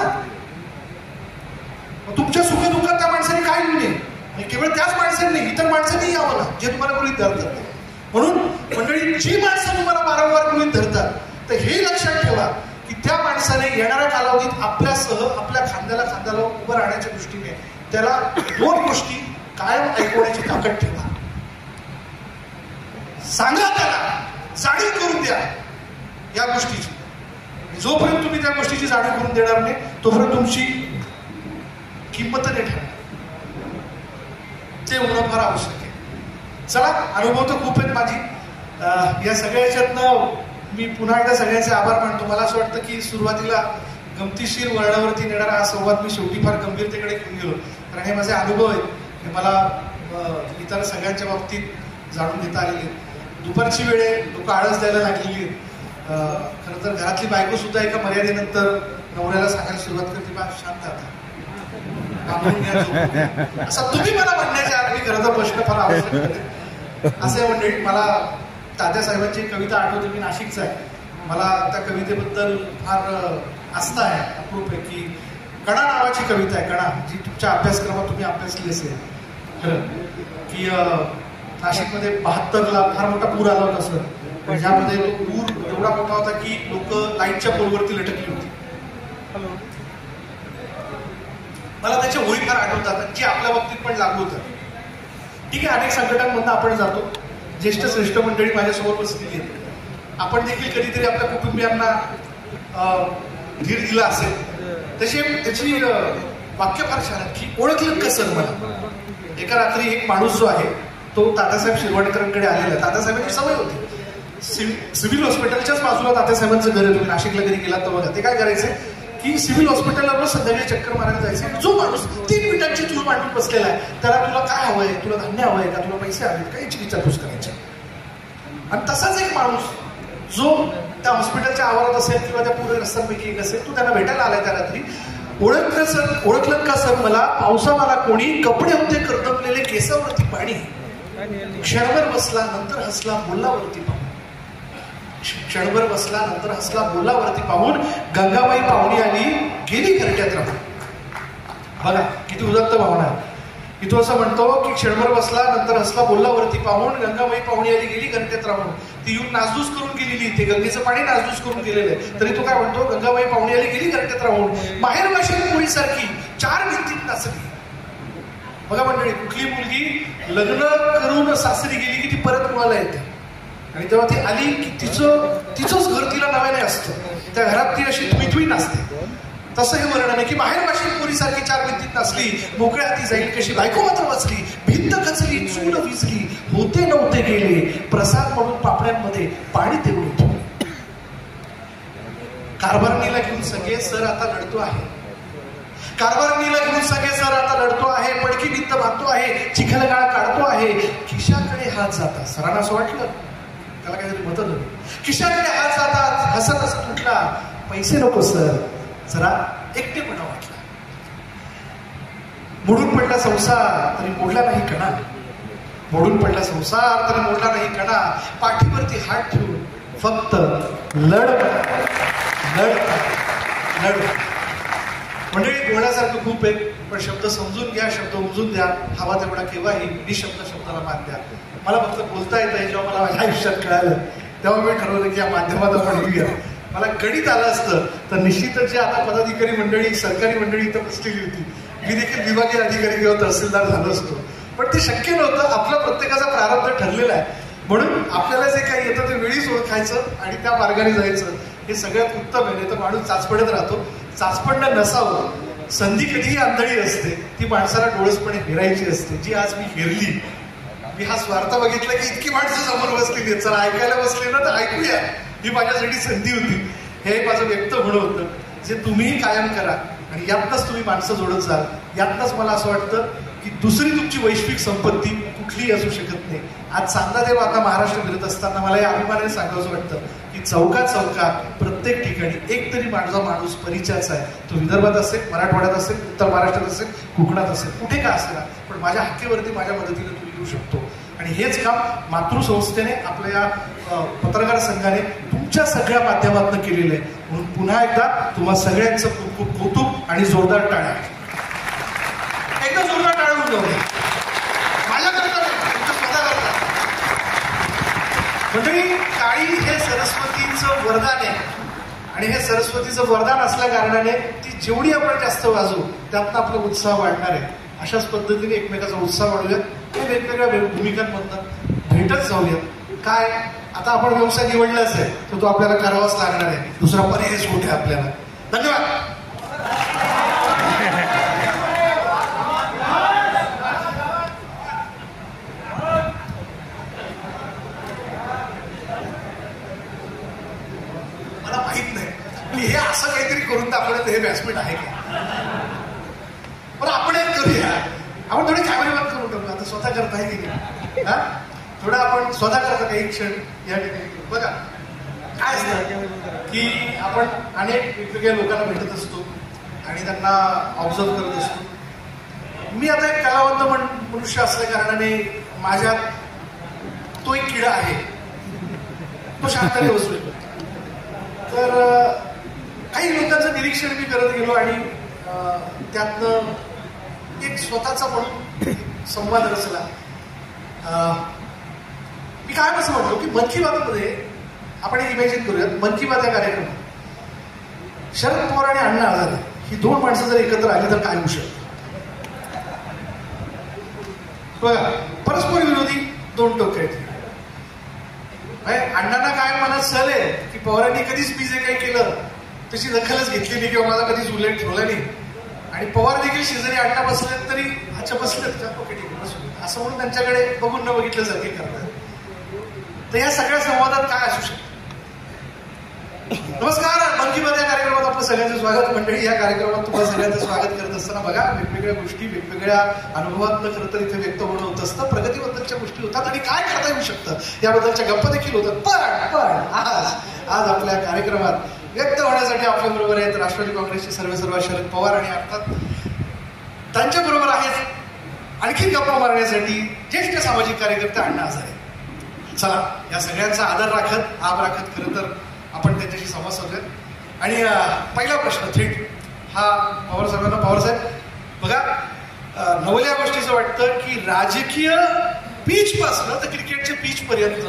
तुमच्या सुखदुःखात त्या माणसाने काय येऊ नये, केवळ त्याच माणसांनी, इतर माणसांनी यावं ना जे तुम्हाला गृहीत धरतात. म्हणून मंडळी, जी माणसं तुम्हाला वारंवार गृहीत धरतात, तर हे लक्षात ठेवा की त्या माणसाने येणाऱ्या कालावधीत आपल्यासह आपल्या खांद्याला उभं राहण्याच्या दृष्टीने त्याला 2 गोष्टी कायम ऐकवण्याची ताकद ठेवा. सांगा त्याला, जाणीव करून द्या या गोष्टीची. जोपर्यंत तुम्ही त्या गोष्टीची जाणीव करून देणार नाही, तोपर्यंत तुमची किंमत नाही ठरणार. ते होणं फार आवश्यक आहे. चला, अनुभव तर खूप आहेत माझी. या सगळ्या याच्यातनं मी पुन्हा एकदा सगळ्यांचे आभार मानतो. मला असं वाटतं की सुरुवातीला गमतीशीर वर्णावरती नेणारा हा संवाद मी शेवटी फार गंभीरतेकडे घेऊन गेलो, कारण हे माझे अनुभव आहेत, हे मला इतर सगळ्यांच्या बाबतीत जाणून घेता आलेले. दुपारची वेळ आहे, लोक आळस द्यायला लागलेली आहेत. खरं तर घरातली बायको सुद्धा एका मर्यादेनंतर नवऱ्याला सांगायला सुरुवात करते, बा शांत आता असं तुम्ही मला म्हणण्याच्या आधी खरं तर प्रश्न फार आवश्यक आहे. असे मंडळी, मला तात्यासाहेबांची कविता आठवते, मी नाशिकचा आहे, मला त्या कवितेबद्दल फार आस्था आहे, अप्रूप आहे. की कणा नावाची कविता आहे, कणा, जी तुमच्या अभ्यासक्रमात तुम्ही अभ्यासली असेल. खरं की नाशिकमध्ये 72ला फार मोठा पूर आला होता सर, पण ज्यामध्ये तो पूर एवढा मोठा होता की लोक लाईटच्या पोलवरती लटकली होती. मला त्याच्या ओळी फार आठवतात, जी आपल्या बाबतीत पण लागू होतात. ठीक आहे, अनेक संकटांमधून आपण जातो. ज्येष्ठ श्रेष्ठ मंडळी माझ्यासमोर बसलेली आहेत. आपण देखील कधीतरी आपल्या कुटुंबियांना धीर दिला असेल. त्याची वाक्य फार छान आहे की ओळखलं कसं मला. एका रात्री एक माणूस जो आहे तो तात्यासाहेब शिरवाडकरांकडे आलेला. तात्यासाहेबांची सवय होती, सिव्हिल हॉस्पिटलच्याच बाजूला तात्यासाहेबांचं घर आहे. तुम्ही नाशिकला कधी गेला तर बघा, ते काय करायचं की सिव्हिल हॉस्पिटलला संध्याकाळी चक्कर मारायला जायचं. जो माणूस 3 मिनिटांची चूल मांडून बसलेला आहे, त्याला तुला काय हवंय, तुला धान्य हवंय का, तुला पैसे हवेत का, याची विचारपूस करायची. आणि तसाच एक माणूस जो त्या हॉस्पिटलच्या आवारात असेल किंवा त्या पूर्ण रस्त्यांपैकी एक असेल, तू त्यांना भेटायला आलाय त्या रात्री, ओळखलं का सर मला, पावसावाला कोणी, कपडे होते कर्तबलेले, केसावरती पाणी, क्षणभर बसला नंतर हसला बोलावरती पाहून, क्षणभर बसला नंतर हसला बोलावरती पाहून, गंगाबाई पाहुणी आली गेली घरट्यात राहून. बघा किती उदात्त भावना आहे. इथं असं म्हणतो की क्षणभर बसला नंतर हसला बोलावरती पाहून, गंगाबाई पाहुणी आली गेली घरट्यात राहून. ती येऊन नासधूस करून गेलेली, ते गंगेचं पाणी नासधूस करून गेलेलं आहे, तरी तो काय म्हणतो, गंगाबाई पाहुणी आली गेली घरट्यात राहून, माहेर भाषेत मुलीसारखी 4 भिंतीत नाचली. बघा मंडळी, कुठली मुलगी लग्न करून सासरी गेली की ती परत कुणाला येते, आणि तेव्हा ती आली की तिचंच घर तिला नव्याने असतं, त्या घरात ती अशी मिठवी नसते. तसं हे वर्णन आहे की बाहेर भाषेत पोरीसारखी 4 भिंतीत नसली, मोकळ्या हाती जाईल कशी, बायको मात्र वाचली, भिंत खचली, चूल विजली, होते नव्हते गेले, प्रसाद म्हणून पापड्यांमध्ये पाणी तेवढे ठेवले. कारभारणीला घेऊन सगळे सर आता लढतो आहे, कारभारणीला घेऊन सगळे सर आता लढतो आहे, पडकी भिंत बांधतो आहे, चिखलगाळ काढतो आहे, खिशाकडे हात जातात. सरांना असं वाटलं त्याला काहीतरी मदत होती, खिशाकडे हात जातात, हसत हसत म्हटला, पैसे नको सर, जरा एकटेपणा वाटला. मोडून पडला संसार तरी मोडला नाही कणा, मोडून पडला संसार तरी मोडला नाही कणा, पाठीवरती हात ठेवून फक्त लढ लढ लढ. मंडळी बोलण्यासारखं खूप आहे, पण शब्द समजून घ्या, शब्द उमजून द्या. हवा तेवढा केव्हाही निशब्द शब्दाला मान द्या. मला फक्त बोलता येत आहे. जेव्हा मला माझ्या आयुष्यात कळालं तेव्हा मी ठरवलं की या माध्यमात आपण येऊया. मला गणित आलं असतं तर निश्चितच जे आता पदाधिकारी मंडळी, सरकारी मंडळी इथं बसलेली होती, मी देखील विभागीय अधिकारी किंवा तहसीलदार झालो असतो. पण ते शक्य नव्हतं. आपला प्रत्येकाचा प्रारब्ध ठरलेला आहे. म्हणून आपल्याला जे काही येतं ते वेळीच ओळखायचं आणि त्या मार्गाने जायचं, हे सगळ्यात उत्तम आहे. तर माणूस चाचपडत राहतो. चाचपडणं नसावं. संधी कधीही आंधळी असते, ती माणसाला डोळसपणे हेरायची असते, जी आज मी हेरली. मी हा स्वार्थ बघितला की इतकी माणसं समोर बसलेली आहेत, चला ऐकायला बसले ना तर ऐकूया, ही माझ्यासाठी संधी होती. हे माझं व्यक्त होणं होतं, जे तुम्हीही कायम करा आणि यातनंच तुम्ही माणसं जोडत जाल. यातनंच मला असं वाटतं की दुसरी तुमची वैश्विक संपत्ती कुठलीही असू शकत नाही. आज चांगलादेव आता महाराष्ट्र फिरत असताना मला या अभिमानाने सांगावंसं वाटतं की चौकात चौकात प्रत्येक ठिकाणी एक तरी माझा माणूस परिचयाचा आहे. तो विदर्भात असेल, मराठवाड्यात असेल, उत्तर महाराष्ट्रात असेल, कोकणात असेल, कुठे का असेल, पण माझ्या हक्केवरती माझ्या मदतीने तुम्ही येऊ शकतो. आणि हेच काम मातृसंस्थेने, आपल्या या पत्रकार संघाने तुमच्या सगळ्या माध्यमातून केलेलं आहे. म्हणून पुन्हा एकदा तुम्हा सगळ्यांचं खूप खूप कौतुक आणि जोरदार टाळ्या. एकदा जोरदार टाळ्या होऊन जाऊ. माझ्याकरता तुमच्या स्वतःकरता. मंडळी, काळी हे सरस्वतीचं वरदान आहे आणि हे सरस्वतीचं वरदान असल्या कारणाने ती जेवढी आपण जास्त वाजवू त्यातनं आपला उत्साह वाढणार आहे. अशाच पद्धतीने एकमेकाचा उत्साह वाढूयात. हे वेगवेगळ्या भूमिकांमधनं भेटत जाऊयात. काय आता आपण व्यवसाय निवडलाच आहे तर तो आपल्याला करावाच लागणार आहे. दुसरा पर्यायच कुठे आपल्याला. धन्यवाद. मला माहित नाही की हे असं काहीतरी करून दाखवण्यात हे व्यासपीठ आहे का, पण आपण एक करूया. आपण थोडे कॅमेरे बंद करून टाकू. आता स्वतः करता आहे की नाही, हा थोडं आपण स्वतः करता काही क्षण या ठिकाणी. बघा काय असतं की आपण अनेक वेगवेगळ्या लोकांना भेटत असतो आणि त्यांना ऑब्झर्व करत असतो. मी आता एक कलावंत मनुष्य असल्या कारणाने माझ्यात तो एक किडा आहे, तो शांताने बसलेलो. तर काही लोकांचं निरीक्षण मी करत गेलो आणि त्यातनं एक स्वतःचा म्हणून संवाद रचला. मी काय असं म्हटलो की मन की बातमध्ये आपण एक इमॅजिन करूयात. मन की बात या कार्यक्रमात शरद पवार आणि अण्णा हजारे ही दोन माणसं जर एकत्र आली तर काय होऊ शकतं. बघा, परस्पर विरोधी दोन टोक आहेत. अण्णांना काय मनात सल आहे की पवारांनी कधीच मी जे काही केलं त्याची दखलच घेतली नाही किंवा माझा कधीच उल्लेख ठेवला नाही. आणि पवार देखील शेजारी अण्णा बसलेत तरी अच्छा बसलेत का, ओके ठीक आहे बसू, असं म्हणून त्यांच्याकडे बघून न बघितलं जाते करतात. तर या सगळ्या संवादात काय असू शकतं. नमस्कार, मन की बात या कार्यक्रमात आपलं सगळ्यांचं स्वागत. मंडळी, या कार्यक्रमात तुम्हाला सगळ्यांचं स्वागत करत असताना बघा वेगवेगळ्या गोष्टी वेगवेगळ्या अनुभवातलं खरं तर इथे व्यक्त होणं होत असतं. प्रगतीबद्दलच्या गोष्टी होतात आणि काय करता येऊ शकतं याबद्दलच्या गप्पा देखील होतात. पण आज आपल्या कार्यक्रमात व्यक्त होण्यासाठी आपल्या बरोबर आहेत राष्ट्रवादी काँग्रेसचे सर्व शरद पवार आणि अर्थात त्यांच्या बरोबर आहेत आणखी गप्पा मारण्यासाठी ज्येष्ठ सामाजिक कार्यकर्ते अण्णा हजारे. चला, या सगळ्यांचा आदर राखत आब राखत खरं तर आपण त्यांच्याशी संवाद साधूयात. आणि पहिला प्रश्न थेट हा पवार साहेबांना. पवार साहेब, बघा नवल्या गोष्टीचं वाटतं की राजकीय पीच पासनं तर क्रिकेटच्या पीच पर्यंत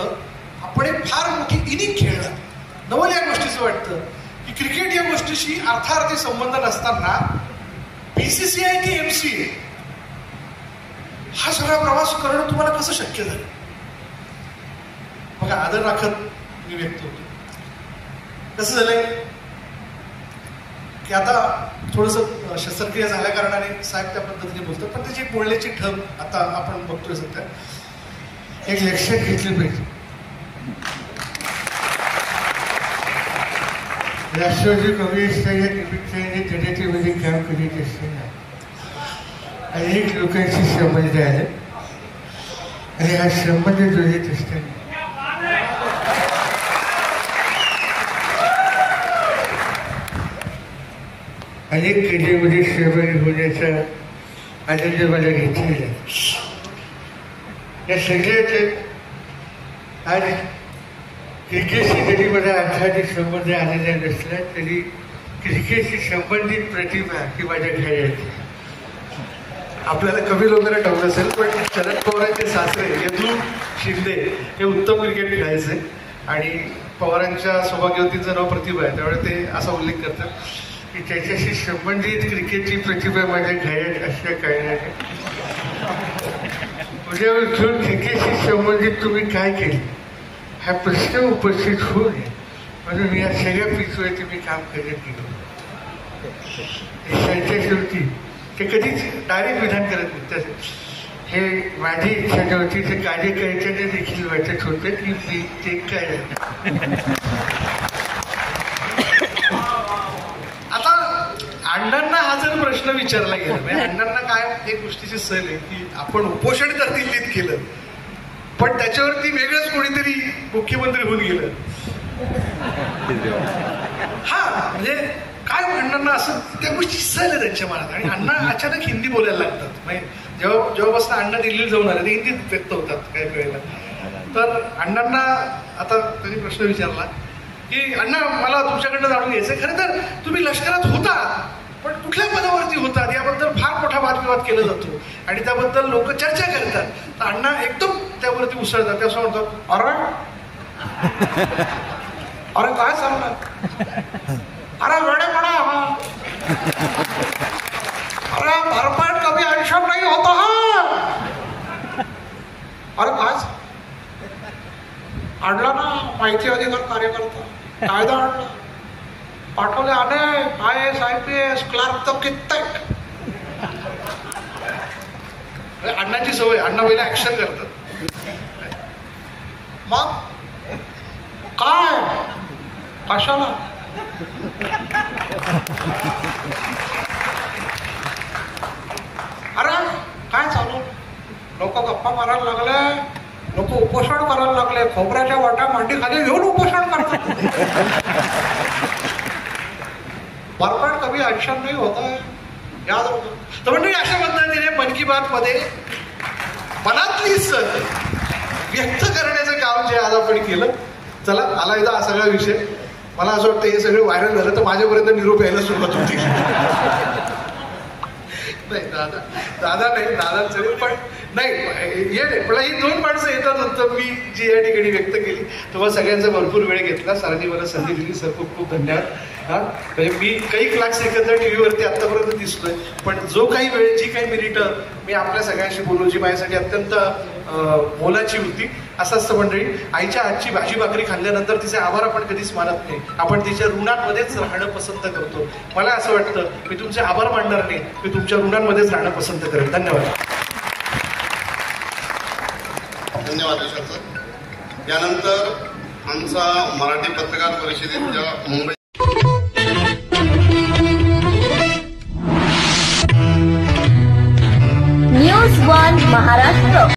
आपण एक फार मोठी इनिंग खेळणार. नवल्या गोष्टीचं वाटतं की क्रिकेट या गोष्टीशी अर्थार्थी संबंध नसताना बीसीसीआय की एमसीए हा सगळा प्रवास करणं तुम्हाला कसं शक्य झालं. बघा, आदर राखत मी व्यक्त होतो. कसं झालंय की आता थोडंसं शस्त्रक्रिया झाल्या कारणाने साहेब त्या पद्धतीने बोलतात, पण त्याची बोलण्याची ठब आता आपण बघतोय सध्या. एक लक्षात घेतलं पाहिजे, राष्ट्रवादी काँग्रेसच्या या निमित्ताने जनतेमध्ये काम करीत असताना अनेक लोकांशी संबंध आहे आणि हा संबंध जोडत असताना अनेक क्रीडेमध्ये सहभागी होण्याचा आनंद मला घेतलेला. या सगळ्याचे आज क्रिकेटशी जरी मला अर्थाने संबंध आलेला नसला तरी क्रिकेटशी संबंधित प्रतिभा ही माझ्या खेळाची. आपल्याला कमी लोकांना ठाऊक असेल पण शरद पवारांचे सासरे यदू शिंदे हे उत्तम क्रिकेट खेळायचे आणि पवारांच्या सौभाग्यवतींचं नाव प्रतिभा आहे, त्यामुळे ते असा उल्लेख करतात की त्याच्याशी संबंधित क्रिकेटची प्रतिभा माझ्या खेळात असल्या कारणाने उद्या उठून क्रिकेटशी संबंधित तुम्ही काय केले हा प्रश्न उपस्थित होऊ नये म्हणून या सगळ्या पिचवरती मी काम करत गेलो. त्यांच्या शेवटी ते कधीच डायरेक्ट विधान करत नाही. हे माझी इच्छा नव्हती, ते कार्यकर्त्याने देखील वाटत होतं की मी ते काय. आता अण्णांना हा जर प्रश्न विचारला गेला म्हणजे अण्णांना काय एक गोष्टीची सहल आहे की आपण उपोषण तर दिल्लीत केलं पण त्याच्यावरती वेगळंच कोणीतरी मुख्यमंत्री होऊन गेलं. हा म्हणजे काय अण्णांना असं त्या गोष्टी सहल आहे त्यांच्या मनात आणि अण्णा अचानक हिंदी बोलायला लागतात. म्हणजे जेव्हापासून अण्णा दिल्लीला जाऊन आले ते हिंदीत व्यक्त होतात काही वेळेला. तर अण्णांना आता त्यांनी प्रश्न विचारला की अण्णा मला तुमच्याकडनं जाणून घ्यायचं खरं तर तुम्ही लष्करात होता पण कुठल्या पदावरती होतात याबद्दल फार मोठा वादविवाद केला जातो आणि त्याबद्दल लोक चर्चा करतात. तर अण्णा एकदम त्यावरती उसळतात. ते असं म्हणतात अरे काय सांगणार अरे वेडेपणा हा अरे भरपाट कभी आयुष्यात नाही होता हा. अरे काय आणला ना माहिती अधिकार कार्यकर्ता कायदा आणला पाठवले अनेक IAS IPS क्लार्क तर कित्येक. अण्णांची सवय अण्णा पहिला ऍक्शन करतात. मग काय कशाला अरे काय चालू लोक गप्पा मारायला लागले लोक उपोषण करायला लागले खोबऱ्याच्या वाटा मांडी खाली घेऊन उपोषण करतात. बरपाट कभी आयुष्यात नाही होत आहे याद होतं. तर म्हणजे अशा पद्धतीने मन की बात मध्ये मनातली व्यक्त करण्याचं काम जे आज आपण केलं. चला आला एकदा हा सगळा विषय मला असं वाटतं हे सगळं व्हायरल झालं तर माझ्यापर्यंत निरोप यायला सुरुवात होती. नाही दादा नाही दादांचं पण नाही हे नाही पण ही दोन माणसं येतात होतं मी जी या ठिकाणी व्यक्त केली तुम्हाला सगळ्यांचा भरपूर वेळ घेतला. सरांनी मला संधी दिली सर खूप खूप धन्यवाद. हा म्हणजे मी काही क्लास एकत्र टीव्हीवरती आतापर्यंत दिसतोय पण जो काही वेळ जी काही मिनिटं मी आपल्या सगळ्यांशी बोलू जी माझ्यासाठी अत्यंत मोलाची होती. असं असतं मंडळी आईच्या हातची भाजी भाकरी खाल्ल्यानंतर तिचे आभार आपण कधीच मानत नाही आपण तिच्या ऋणांमध्येच राहणं पसंत करतो. मला असं वाटतं मी तुमचे आभार मानणार नाही मी तुमच्या ऋणांमध्येच राहणं पसंत करेन. धन्यवाद. धन्यवाद यशवंत सर. यानंतर आमचा मराठी पत्रकार परिषदेच्या मुंबई न्यूज 1 महाराष्ट्र